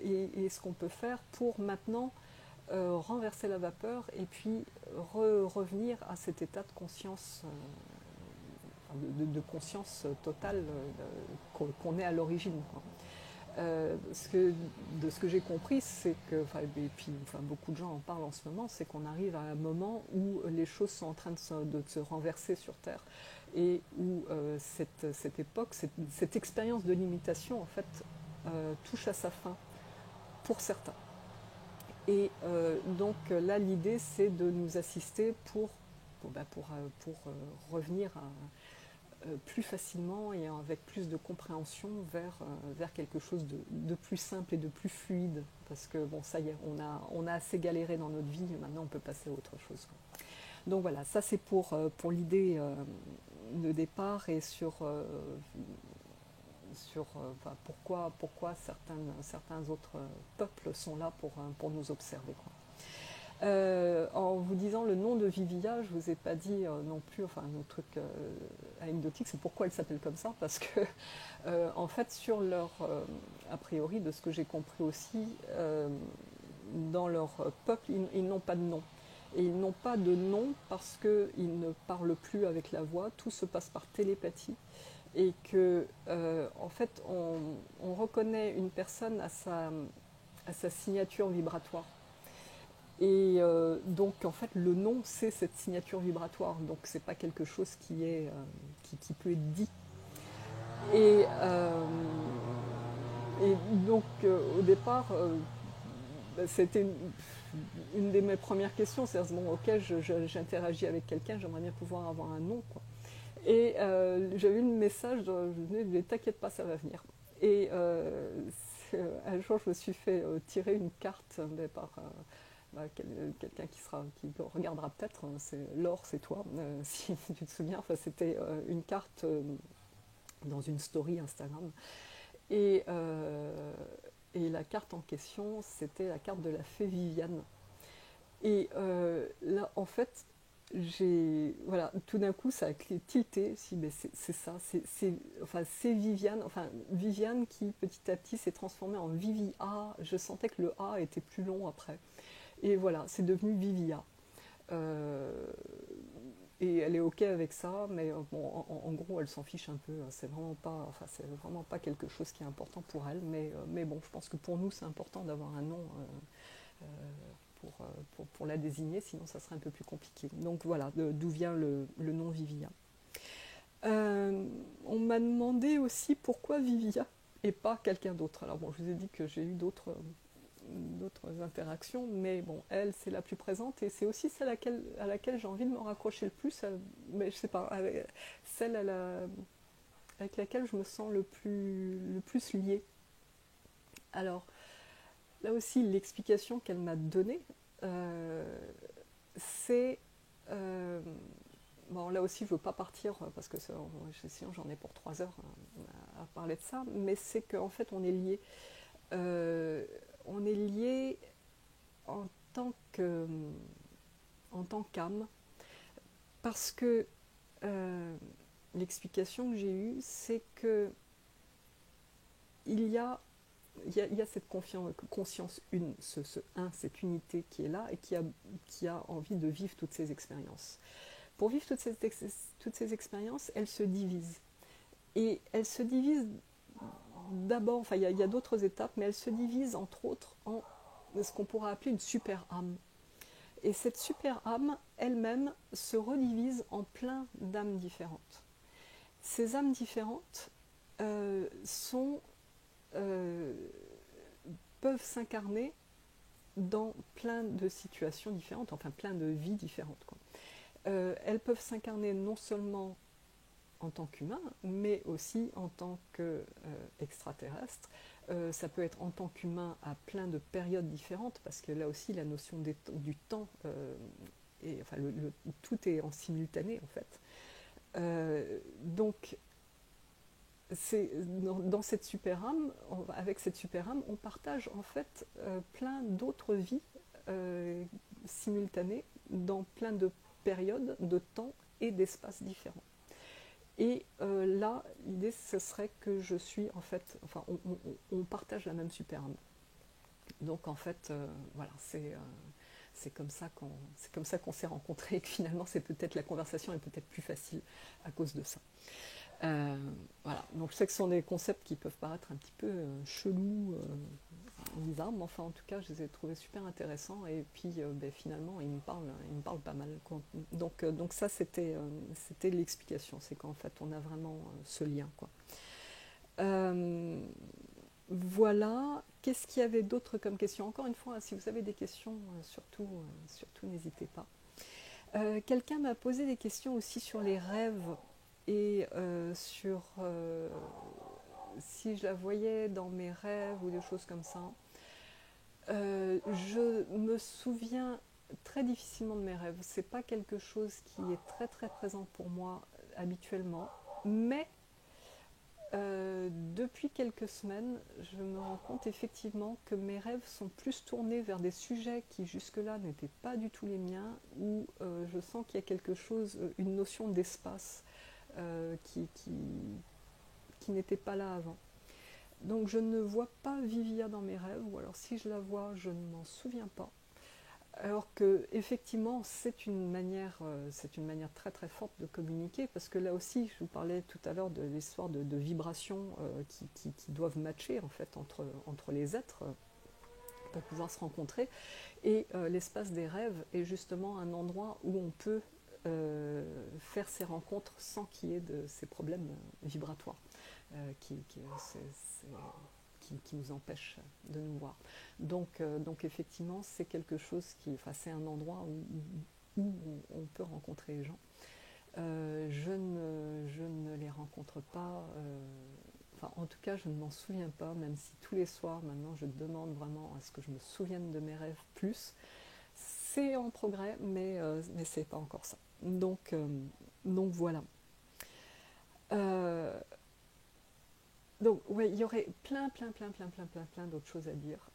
et ce qu'on peut faire pour maintenant renverser la vapeur et puis revenir à cet état de conscience, de conscience totale qu'on est à l'origine, quoi. De ce que j'ai compris, c'est que, et puis beaucoup de gens en parlent en ce moment, c'est qu'on arrive à un moment où les choses sont en train de se renverser sur Terre et où cette époque, cette expérience de limitation, en fait, touche à sa fin pour certains. Et donc là, l'idée, c'est de nous assister pour revenir plus facilement et avec plus de compréhension vers quelque chose de plus simple et de plus fluide. Parce que bon, ça y est, on a assez galéré dans notre vie, maintenant on peut passer à autre chose. Donc voilà, ça c'est pour l'idée de départ et sur pourquoi certains autres peuples sont là pour nous observer, quoi. En vous disant le nom de Vivia, je vous ai pas dit non plus, enfin un truc anecdotique, c'est pourquoi elle s'appelle comme ça, parce que en fait sur leur, a priori de ce que j'ai compris aussi, dans leur peuple, ils n'ont pas de nom. Et ils n'ont pas de nom parce qu'ils ne parlent plus avec la voix, tout se passe par télépathie. Et que, en fait, on reconnaît une personne à sa signature vibratoire. Et donc, en fait, le nom, c'est cette signature vibratoire. Donc, c'est pas quelque chose qui peut être dit. Et, donc, au départ, c'était une de mes premières questions. C'est-à-dire, bon, ok, j'interagis avec quelqu'un, j'aimerais bien pouvoir avoir un nom, quoi. Et j'avais eu le message, je me disais, t'inquiète pas, ça va venir. Et un jour, je me suis fait tirer une carte par quelqu'un qui regardera peut-être, hein, c'est Laure, c'est toi, si tu te souviens. Enfin, c'était une carte dans une story Instagram. Et, et la carte en question, c'était la carte de la fée Viviane. Et là, en fait, voilà, tout d'un coup, ça a tilté. Si, ben c'est ça, enfin, c'est Viviane, enfin, Viviane qui petit à petit s'est transformée en Vivia. Je sentais que le A était plus long après. Et voilà, c'est devenu Vivia. Euh, et elle est ok avec ça, mais bon, en gros, elle s'en fiche un peu. C'est vraiment pas quelque chose qui est important pour elle. Mais bon, je pense que pour nous, c'est important d'avoir un nom euh, pour la désigner, sinon ça serait un peu plus compliqué. Donc voilà, d'où vient le nom Vivia. On m'a demandé aussi pourquoi Vivia et pas quelqu'un d'autre. Alors bon, je vous ai dit que j'ai eu d'autres interactions, mais bon, elle, c'est la plus présente et c'est aussi celle à laquelle j'ai envie de me raccrocher le plus, mais je sais pas, celle avec laquelle je me sens le plus liée. Alors, là aussi, l'explication qu'elle m'a donnée, euh, c'est... euh, bon, là aussi, je ne veux pas partir parce que sinon j'en ai pour 3 heures à parler de ça, mais c'est qu'en fait, on est liés. Euh, on est liés en tant que, en tant qu'âme, parce que euh, l'explication que j'ai eue, c'est que il y a, il y a cette conscience une, ce un, cette unité qui est là et qui a envie de vivre toutes ces expériences. Pour vivre toutes ces expériences, elle se divise. Et elle se divise d'abord, enfin il y a d'autres étapes, mais elle se divise entre autres en ce qu'on pourrait appeler une super âme. Et cette super âme, elle-même, se redivise en plein d'âmes différentes. Ces âmes différentes sont, euh, peuvent s'incarner dans plein de situations différentes, enfin plein de vies différentes, quoi. Elles peuvent s'incarner non seulement en tant qu'humain, mais aussi en tant qu'extraterrestre. Ça peut être en tant qu'humain à plein de périodes différentes, parce que là aussi la notion du temps, enfin, tout est en simultané en fait. Donc dans cette super âme, avec cette super âme, on partage en fait plein d'autres vies simultanées dans plein de périodes, de temps et d'espaces différents. Et là, l'idée, ce serait que je suis en fait, enfin, on partage la même super âme. Donc en fait, voilà, c'est comme ça qu'on s'est rencontrés et que finalement, c'est peut-être la conversation est peut-être plus facile à cause de ça. Euh, voilà. Donc je sais que ce sont des concepts qui peuvent paraître un petit peu chelous, bizarres, mais enfin en tout cas je les ai trouvés super intéressants et puis ben, finalement ils me parlent pas mal, quoi. Donc ça c'était l'explication, c'est qu'en fait on a vraiment ce lien, quoi. Euh, voilà. Qu'est-ce qu'il y avait d'autre comme question? Encore une fois, si vous avez des questions, surtout n'hésitez pas. Quelqu'un m'a posé des questions aussi sur les rêves et sur si je la voyais dans mes rêves ou des choses comme ça. Je me souviens très difficilement de mes rêves. C'est pas quelque chose qui est très très présent pour moi habituellement, mais depuis quelques semaines, je me rends compte effectivement que mes rêves sont plus tournés vers des sujets qui jusque-là n'étaient pas du tout les miens, où je sens qu'il y a quelque chose, une notion d'espace qui n'était pas là avant. Donc je ne vois pas Vivia dans mes rêves, ou alors si je la vois, je ne m'en souviens pas. Alors que effectivement, c'est une manière très très forte de communiquer, parce que là aussi, je vous parlais tout à l'heure de l'histoire de vibrations qui doivent matcher en fait entre les êtres pour pouvoir se rencontrer. Et l'espace des rêves est justement un endroit où on peut faire ces rencontres sans qu'il y ait de ces problèmes vibratoires qui nous empêchent de nous voir. Donc effectivement, c'est quelque chose c'est un endroit où on peut rencontrer les gens. Je ne les rencontre pas. Enfin, en tout cas, je ne m'en souviens pas, même si tous les soirs, maintenant, je demande vraiment à ce que je me souvienne de mes rêves plus. C'est en progrès, mais c'est pas encore ça. Donc voilà. Euh, donc, ouais, il y aurait plein d'autres choses à dire.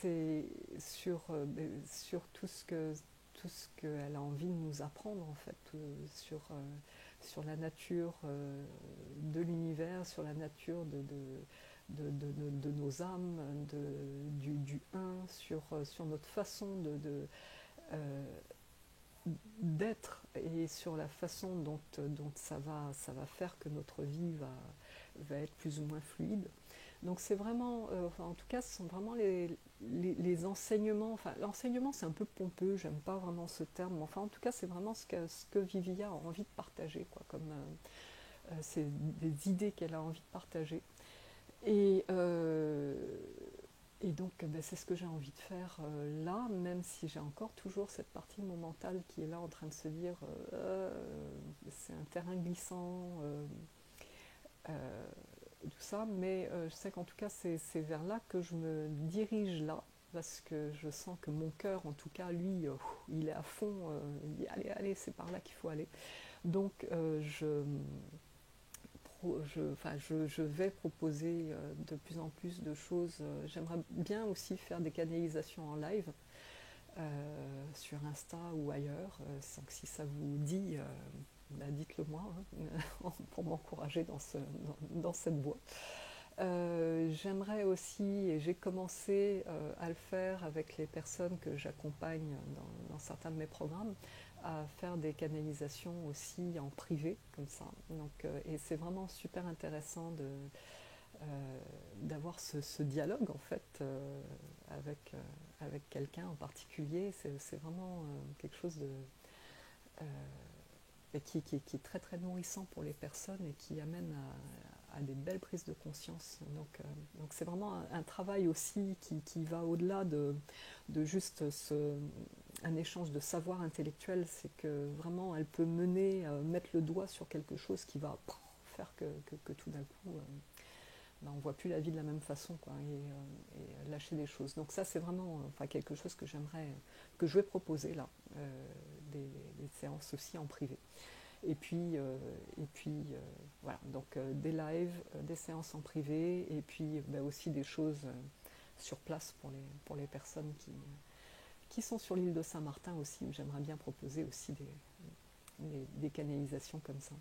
C'est sur tout ce qu'elle a envie de nous apprendre en fait sur la nature de l'univers, sur la nature de nos âmes, du un, sur notre façon euh, d'être et sur la façon dont ça va faire que notre vie va être plus ou moins fluide. Donc c'est vraiment, enfin, en tout cas, ce sont vraiment les enseignements. Enfin, l'enseignement, c'est un peu pompeux, j'aime pas vraiment ce terme. Mais enfin, en tout cas, c'est vraiment ce que Vivia a envie de partager, quoi, comme c'est des idées qu'elle a envie de partager. Et, euh, et donc, ben, c'est ce que j'ai envie de faire là, même si j'ai encore toujours cette partie de mon mental qui est là en train de se dire c'est un terrain glissant. Euh, tout ça, mais je sais qu'en tout cas c'est vers là que je me dirige là, parce que je sens que mon cœur, en tout cas, lui, il est à fond, il dit allez, allez, c'est par là qu'il faut aller. Donc je vais proposer de plus en plus de choses. J'aimerais bien aussi faire des canalisations en live sur Insta ou ailleurs. Donc si ça vous dit, bah dites-le moi hein, pour m'encourager dans cette voie. J'aimerais aussi, et j'ai commencé à le faire avec les personnes que j'accompagne dans certains de mes programmes, à faire des canalisations aussi en privé, comme ça. Donc, et c'est vraiment super intéressant d'avoir ce dialogue en fait avec quelqu'un en particulier. C'est vraiment quelque chose euh, qui est très très nourrissant pour les personnes et qui amène à des belles prises de conscience. Donc c'est vraiment un travail aussi qui va au-delà de juste un échange de savoir intellectuel. C'est que vraiment elle peut mener, mettre le doigt sur quelque chose qui va faire que tout d'un coup on ne voit plus la vie de la même façon, quoi, et lâcher des choses. Donc ça c'est vraiment quelque chose que que je vais proposer là, des séances aussi en privé. Et puis, voilà, donc des lives, des séances en privé, et puis aussi des choses sur place pour les personnes qui sont sur l'île de Saint-Martin aussi, où j'aimerais bien proposer aussi des canalisations comme ça.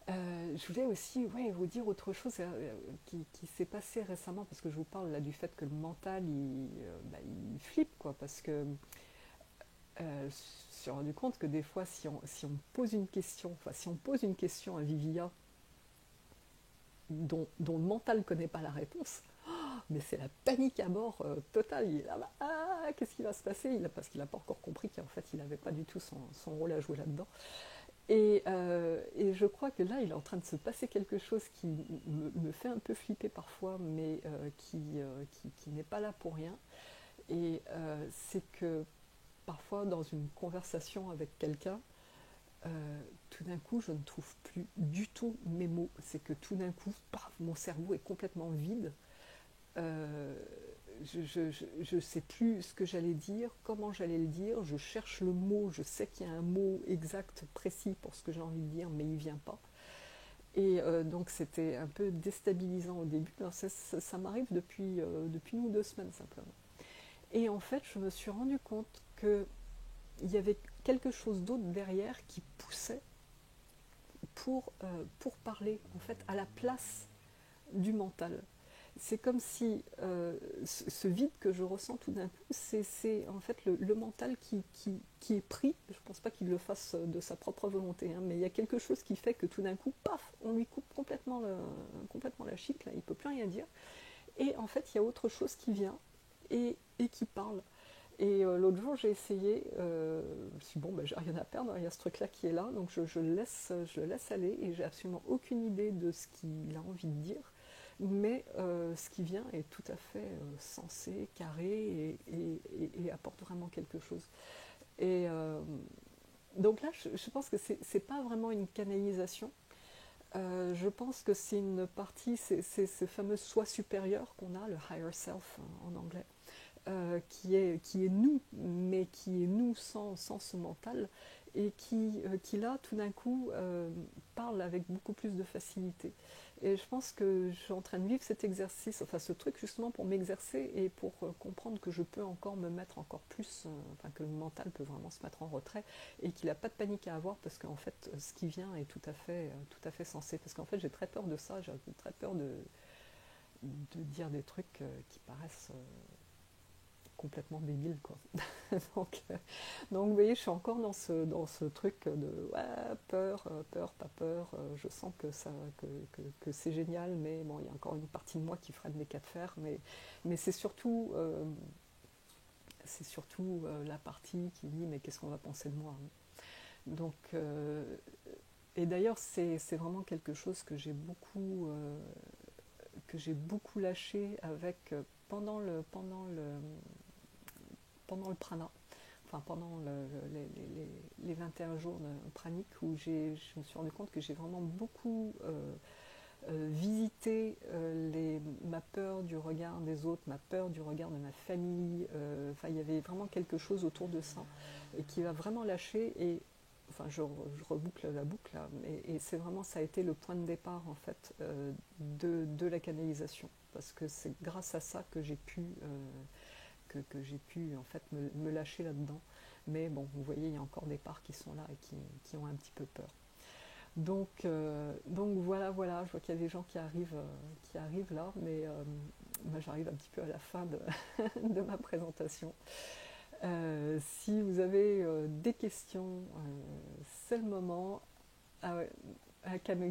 Je voulais aussi vous dire autre chose qui s'est passé récemment, parce que je vous parle là du fait que le mental il flippe, quoi, parce que je me suis rendu compte que des fois, si on pose une question, si on pose une question à Vivia dont le mental ne connaît pas la réponse, mais c'est la panique à bord totale. Il est là, qu'est-ce qui va se passer parce qu'il n'a pas encore compris qu'en fait, il n'avait pas du tout son rôle à jouer là-dedans. Et je crois que là, il est en train de se passer quelque chose qui me fait un peu flipper parfois, mais qui n'est pas là pour rien. Et c'est que parfois, dans une conversation avec quelqu'un, tout d'un coup, je ne trouve plus du tout mes mots. C'est que tout d'un coup, paf, mon cerveau est complètement vide. Euh, je ne sais plus ce que j'allais dire, comment j'allais le dire. Je cherche le mot, je sais qu'il y a un mot exact, précis pour ce que j'ai envie de dire, mais il ne vient pas. Et donc c'était un peu déstabilisant au début. Alors ça m'arrive depuis 1 ou 2 semaines simplement. Et en fait, je me suis rendu compte qu'il y avait quelque chose d'autre derrière qui poussait pour parler, en fait, à la place du mental. C'est comme si ce vide que je ressens tout d'un coup, c'est en fait le mental qui est pris. Je ne pense pas qu'il le fasse de sa propre volonté, hein, mais il y a quelque chose qui fait que tout d'un coup, paf, on lui coupe complètement la chic, là, il ne peut plus rien dire. Et en fait, il y a autre chose qui vient et qui parle. Et l'autre jour, j'ai essayé, je me suis dit, bon, j'ai rien à perdre, il y a ce truc-là qui est là, donc je le laisse aller, et j'ai absolument aucune idée de ce qu'il a envie de dire, mais ce qui vient est tout à fait sensé, carré, et apporte vraiment quelque chose. Et donc là, je pense que c'est pas vraiment une canalisation. Je pense que c'est une partie, c'est ce fameux soi supérieur qu'on a, le higher self en anglais, qui est nous, mais qui est nous sans ce mental, et qui là, tout d'un coup, parle avec beaucoup plus de facilité. Et je pense que je suis en train de vivre cet exercice, enfin ce truc justement pour m'exercer et pour comprendre que je peux encore me mettre encore plus, enfin que le mental peut vraiment se mettre en retrait et qu'il n'a pas de panique à avoir parce qu'en fait ce qui vient est tout à fait sensé. Parce qu'en fait j'ai très peur de ça, j'ai très peur de dire des trucs qui paraissent complètement débiles quoi. donc, donc vous voyez, je suis encore dans ce truc de ouais, peur, peur, pas peur. Je sens que c'est génial, mais bon, il y a encore une partie de moi qui freine les cas de fer. Mais c'est surtout la partie qui dit mais qu'est-ce qu'on va penser de moi, hein. Donc, et d'ailleurs, c'est vraiment quelque chose que j'ai beaucoup lâché avec pendant le prana, enfin pendant les 21 jours de pranique où je me suis rendu compte que j'ai vraiment beaucoup visité ma peur du regard des autres, ma peur du regard de ma famille. Enfin, il y avait vraiment quelque chose autour de ça et qui va vraiment lâcher. Et enfin, je reboucle la boucle là, et c'est vraiment ça a été le point de départ en fait de la canalisation, parce que c'est grâce à ça que j'ai pu que j'ai pu en fait me lâcher là-dedans. Mais bon, vous voyez, il y a encore des parts qui sont là et qui ont un petit peu peur. Donc voilà, voilà, je vois qu'il y a des gens qui arrivent là, mais moi j'arrive un petit peu à la fin de ma présentation. Si vous avez des questions, c'est le moment. Ah ouais,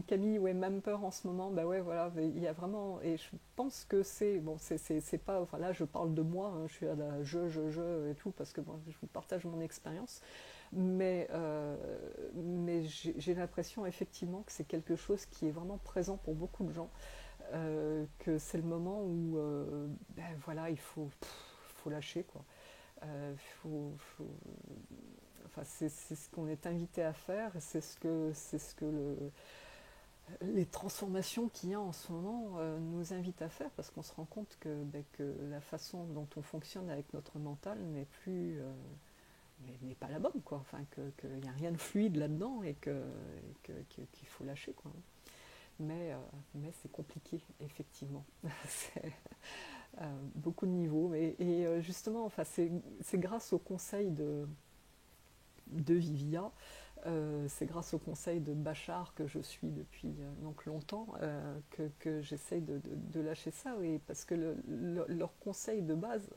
Camille, ouais, même peur en ce moment, bah ouais, voilà, il y a vraiment, et je pense que bon, c'est pas, enfin là je parle de moi, hein, je suis à la je et tout, parce que bon, je vous partage mon expérience, mais j'ai l'impression effectivement que c'est quelque chose qui est vraiment présent pour beaucoup de gens, que c'est le moment où, ben voilà, faut lâcher quoi. Euh, faut, enfin, c'est ce qu'on est invité à faire, c'est ce que les transformations qu'il y a en ce moment nous invitent à faire, parce qu'on se rend compte que la façon dont on fonctionne avec notre mental n'est plus n'est pas la bonne quoi. Enfin qu'il n'y a rien de fluide là-dedans qu'il faut lâcher quoi. Mais c'est compliqué effectivement. c'est beaucoup de niveaux et justement enfin c'est grâce au conseil de Vivia. C'est grâce au conseil de Bachar que je suis depuis donc longtemps que j'essaye de lâcher ça, oui, parce que leur conseil de base,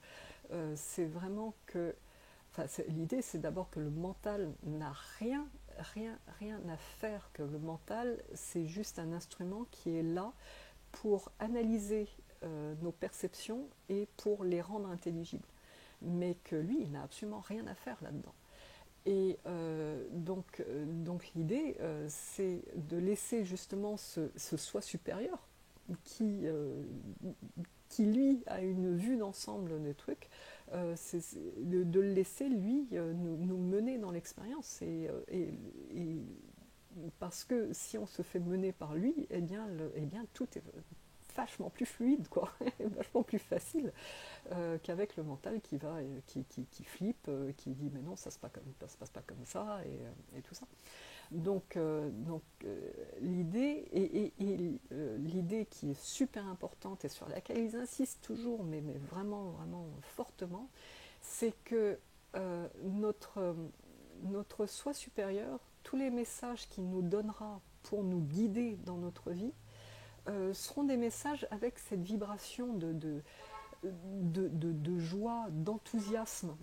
c'est vraiment que, enfin, l'idée c'est d'abord que le mental n'a rien à faire, que le mental c'est juste un instrument qui est là pour analyser nos perceptions et pour les rendre intelligibles, mais que lui il n'a absolument rien à faire là-dedans. Et donc l'idée, c'est de laisser justement ce soi supérieur qui, euh, qui, lui, a une vue d'ensemble des trucs, de le laisser, lui, nous mener dans l'expérience. Et parce que si on se fait mener par lui, eh bien tout est vachement plus fluide, quoi, vachement plus facile qu'avec le mental qui flippe, qui dit mais non, ça se passe pas comme ça, et tout ça. Donc l'idée, l'idée qui est super importante et sur laquelle ils insistent toujours, mais vraiment, vraiment fortement, c'est que notre soi supérieur, tous les messages qu'il nous donnera pour nous guider dans notre vie, seront des messages avec cette vibration de joie, d'enthousiasme.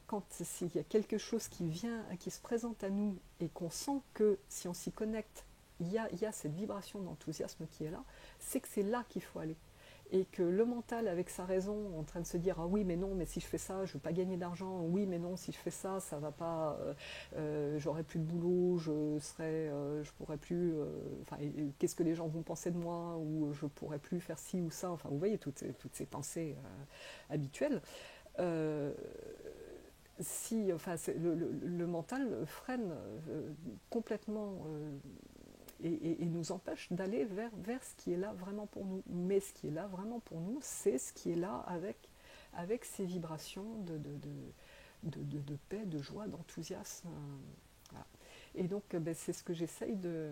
Quand il y a quelque chose qui vient, qui se présente à nous et qu'on sent que si on s'y connecte, il y a cette vibration d'enthousiasme qui est là, c'est que c'est là qu'il faut aller. Et que le mental, avec sa raison, en train de se dire ah oui mais non, mais si je fais ça je ne vais pas gagner d'argent, oui mais non, si je fais ça ça va pas, j'aurai plus de boulot, je pourrai plus, enfin qu'est-ce que les gens vont penser de moi, ou je pourrai plus faire ci ou ça, enfin vous voyez toutes ces pensées habituelles. Euh, Si enfin le mental freine complètement et nous empêche d'aller vers ce qui est là vraiment pour nous. Mais ce qui est là vraiment pour nous, c'est ce qui est là avec ces vibrations de paix, de joie, d'enthousiasme. Et donc, ben, c'est ce que j'essaye de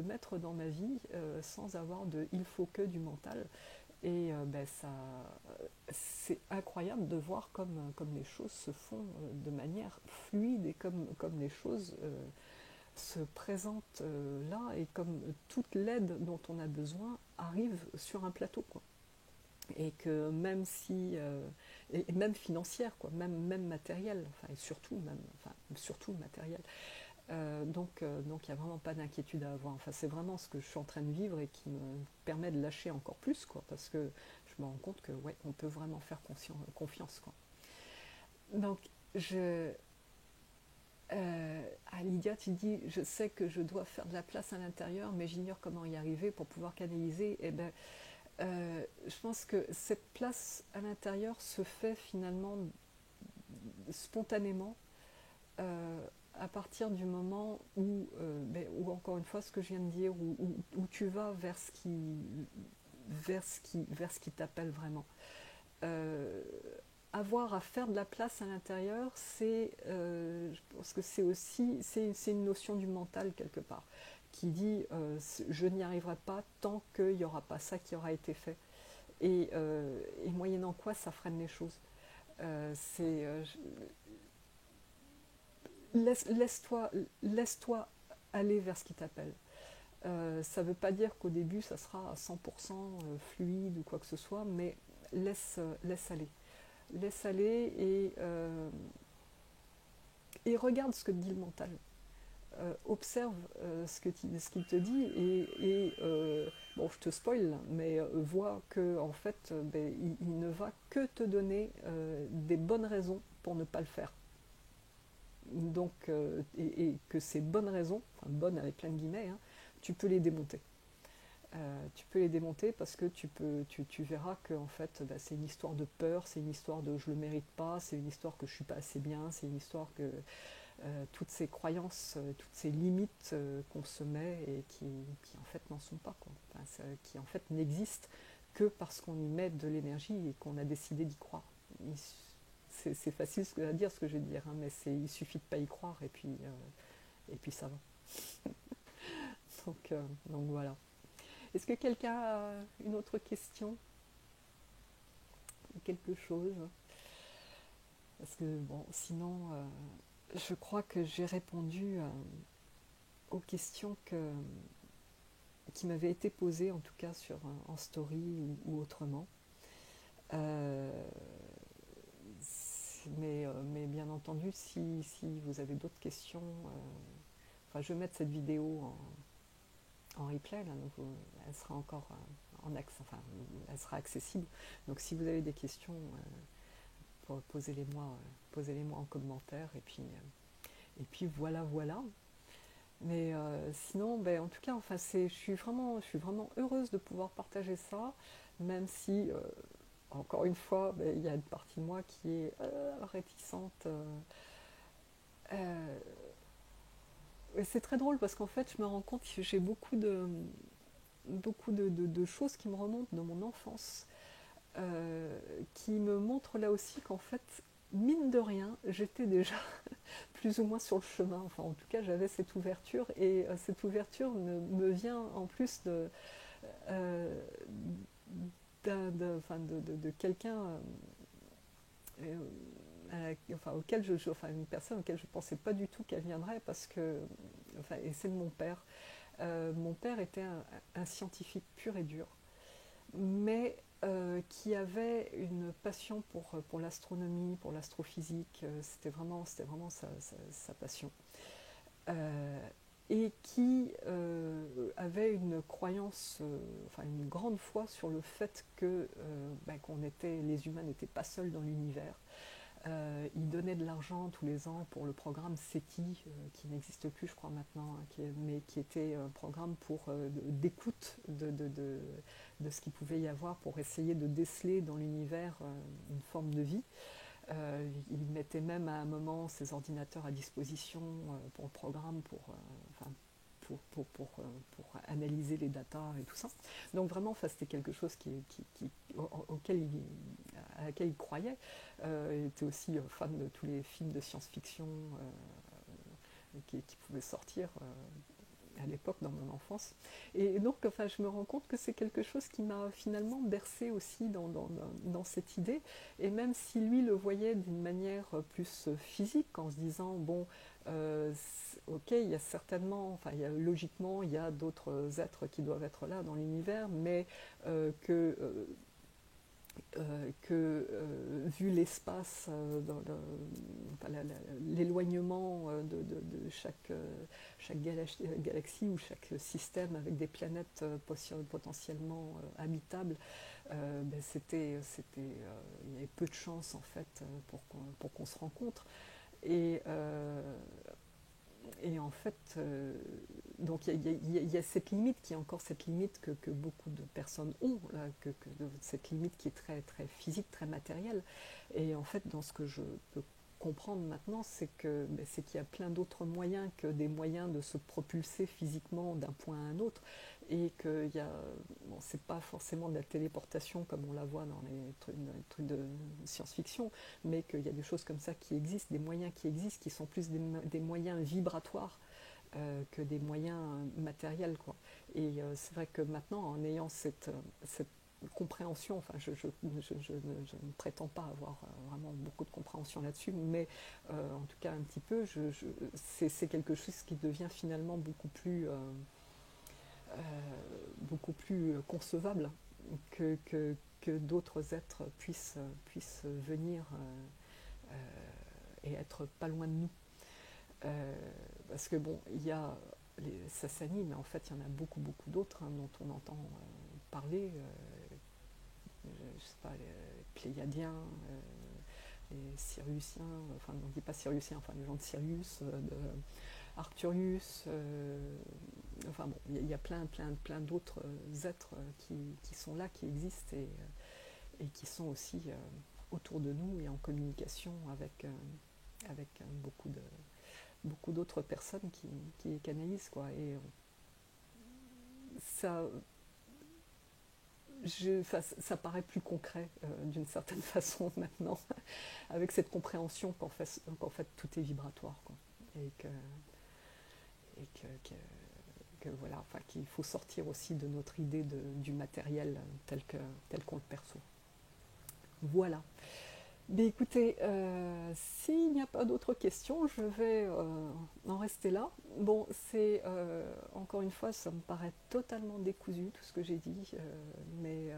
mettre dans ma vie sans avoir de il faut que du mental. Et ben, c'est incroyable de voir comme les choses se font de manière fluide et comme les choses se présentent là et comme toute l'aide dont on a besoin arrive sur un plateau, quoi. Et que même si et même financière, quoi, même matérielle, enfin et surtout même, enfin surtout matériel. Donc il n'y a vraiment pas d'inquiétude à avoir. Enfin, c'est vraiment ce que je suis en train de vivre et qui me permet de lâcher encore plus, quoi, parce que je me rends compte que ouais, on peut vraiment faire confiance, quoi. Donc je à Lydia, tu dis, je sais que je dois faire de la place à l'intérieur, mais j'ignore comment y arriver pour pouvoir canaliser. Et ben, je pense que cette place à l'intérieur se fait finalement spontanément à partir du moment où, encore une fois, ce que je viens de dire, où tu vas vers ce qui t'appelle vraiment. Euh, Avoir à faire de la place à l'intérieur, je pense que c'est aussi c'est une notion du mental quelque part qui dit je n'y arriverai pas tant qu'il n'y aura pas ça qui aura été fait. Et moyennant quoi ça freine les choses. C'est laisse-toi laisse-toi aller vers ce qui t'appelle. Ça ne veut pas dire qu'au début ça sera à 100% fluide ou quoi que ce soit, mais laisse aller. Laisse aller et regarde ce que te dit le mental. Observe ce qu'il te dit bon, je te spoil, mais vois que en fait, ben, il ne va que te donner des bonnes raisons pour ne pas le faire. Donc, et que ces bonnes raisons, enfin bonnes avec plein de guillemets, hein, tu peux les démonter. Tu peux les démonter parce que tu verras que en fait, bah, c'est une histoire de peur, c'est une histoire de je le mérite pas, c'est une histoire que je suis pas assez bien, c'est une histoire que toutes ces croyances, toutes ces limites qu'on se met et qui en fait n'en sont pas, quoi. Enfin, qui en fait n'existent que parce qu'on y met de l'énergie et qu'on a décidé d'y croire. C'est facile à dire ce que je vais dire, hein, mais il suffit de pas y croire et puis ça va. Donc voilà. Est-ce que quelqu'un a une autre question? Quelque chose? Parce que bon, sinon, je crois que j'ai répondu aux questions qui m'avaient été posées, en tout cas en story ou autrement. Euh, mais bien entendu, si vous avez d'autres questions, enfin, je vais mettre cette vidéo en replay, là, donc elle sera encore enfin, elle sera accessible. Donc si vous avez des questions, posez-les-moi en commentaire et puis voilà. Mais sinon, ben, en tout cas, enfin, je suis vraiment heureuse de pouvoir partager ça, même si, encore une fois, ben, il y a une partie de moi qui est réticente. Euh, et c'est très drôle parce qu'en fait, je me rends compte que j'ai beaucoup de choses qui me remontent de mon enfance, qui me montrent là aussi qu'en fait, mine de rien, j'étais déjà plus ou moins sur le chemin. Enfin, en tout cas, j'avais cette ouverture et cette ouverture me vient en plus euh, enfin, de quelqu'un enfin, enfin, une personne auquel je ne pensais pas du tout qu'elle viendrait parce que, enfin, et c'est de mon père. Mon père était un scientifique pur et dur, mais qui avait une passion pour l'astronomie, pour l'astrophysique. C'était vraiment sa passion. Euh, et qui avait une croyance, enfin une grande foi sur le fait que les humains n'étaient pas seuls dans l'univers. Il donnait de l'argent tous les ans pour le programme SETI, qui n'existe plus, je crois maintenant, hein, mais qui était un programme d'écoute de ce qu'il pouvait y avoir pour essayer de déceler dans l'univers une forme de vie. Il mettait même à un moment ses ordinateurs à disposition pour le programme, enfin, pour analyser les datas et tout ça. Donc vraiment, enfin, c'était quelque chose à laquelle il croyait. Il était aussi fan de tous les films de science-fiction qui pouvaient sortir à l'époque dans mon enfance. Et donc, enfin, je me rends compte que c'est quelque chose qui m'a finalement bercé aussi dans cette idée. Et même si lui le voyait d'une manière plus physique, en se disant, bon, ok, il y a certainement, enfin, logiquement, il y a d'autres êtres qui doivent être là dans l'univers, mais vu l'espace, enfin, l'éloignement chaque galaxie ou chaque système avec des planètes potentiellement habitables, ben il y avait peu de chances en fait pour qu'on se rencontre. Et, et en fait, donc il y a cette limite qui est encore cette limite que beaucoup de personnes ont, là, cette limite qui est très, très physique, très matérielle. Et en fait, dans ce que je peux comprendre maintenant, c'est qu'il y a plein d'autres moyens que des moyens de se propulser physiquement d'un point à un autre, et que bon, c'est pas forcément de la téléportation comme on la voit dans les trucs de science-fiction, mais qu'il y a des choses comme ça qui existent, des moyens qui existent, qui sont plus des moyens vibratoires que des moyens matériels, quoi. Et c'est vrai que maintenant, en ayant cette compréhension, enfin, je ne prétends pas avoir vraiment beaucoup de compréhension là-dessus, mais en tout cas un petit peu, c'est quelque chose qui devient finalement beaucoup plus concevable que d'autres êtres puissent venir et être pas loin de nous. Euh, Parce que bon, il y a les Sassanides, mais en fait il y en a beaucoup beaucoup d'autres dont on entend parler. Je sais pas, les Pléiadiens, les Siriusiens, enfin on ne dit pas Siriusiens, enfin les gens de Sirius, de Arcturus, enfin bon, il y a plein d'autres êtres qui sont là, qui existent et qui sont aussi autour de nous et en communication avec beaucoup d'autres personnes qui les canalisent, quoi. Et ça, ça paraît plus concret d'une certaine façon maintenant, avec cette compréhension qu'en fait tout est vibratoire, quoi. Et que voilà, enfin, qu'il faut sortir aussi de notre idée du matériel tel qu'on le perçoit. Voilà. Mais écoutez, s'il n'y a pas d'autres questions, je vais en rester là. Bon, encore une fois, ça me paraît totalement décousu tout ce que j'ai dit, mais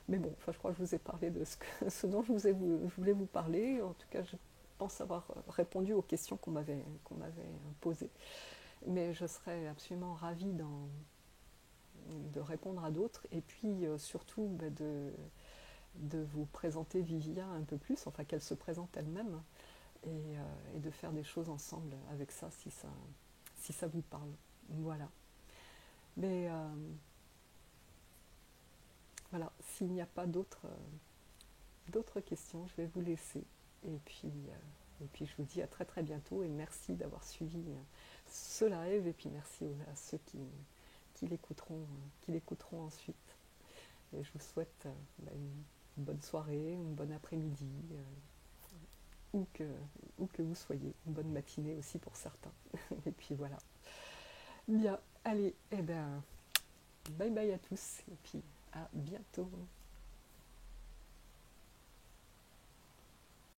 bon, enfin, je crois que je vous ai parlé de ce dont je voulais vous parler. En tout cas, je pense avoir répondu aux questions qu'on m'avait posées. Mais je serais absolument ravie de répondre à d'autres, et puis surtout de vous présenter Vivia un peu plus, enfin qu'elle se présente elle-même, et de faire des choses ensemble avec ça si ça vous parle. Voilà. Mais voilà, s'il n'y a pas d'autres questions, je vais vous laisser. Et puis je vous dis à très très bientôt, et merci d'avoir suivi ce live, et puis merci à ceux qui l'écouteront ensuite. Et je vous souhaite une bonne soirée, une bonne après-midi, où que vous soyez, une bonne matinée aussi pour certains. Et puis voilà. Bien, allez, bye bye à tous, et puis à bientôt.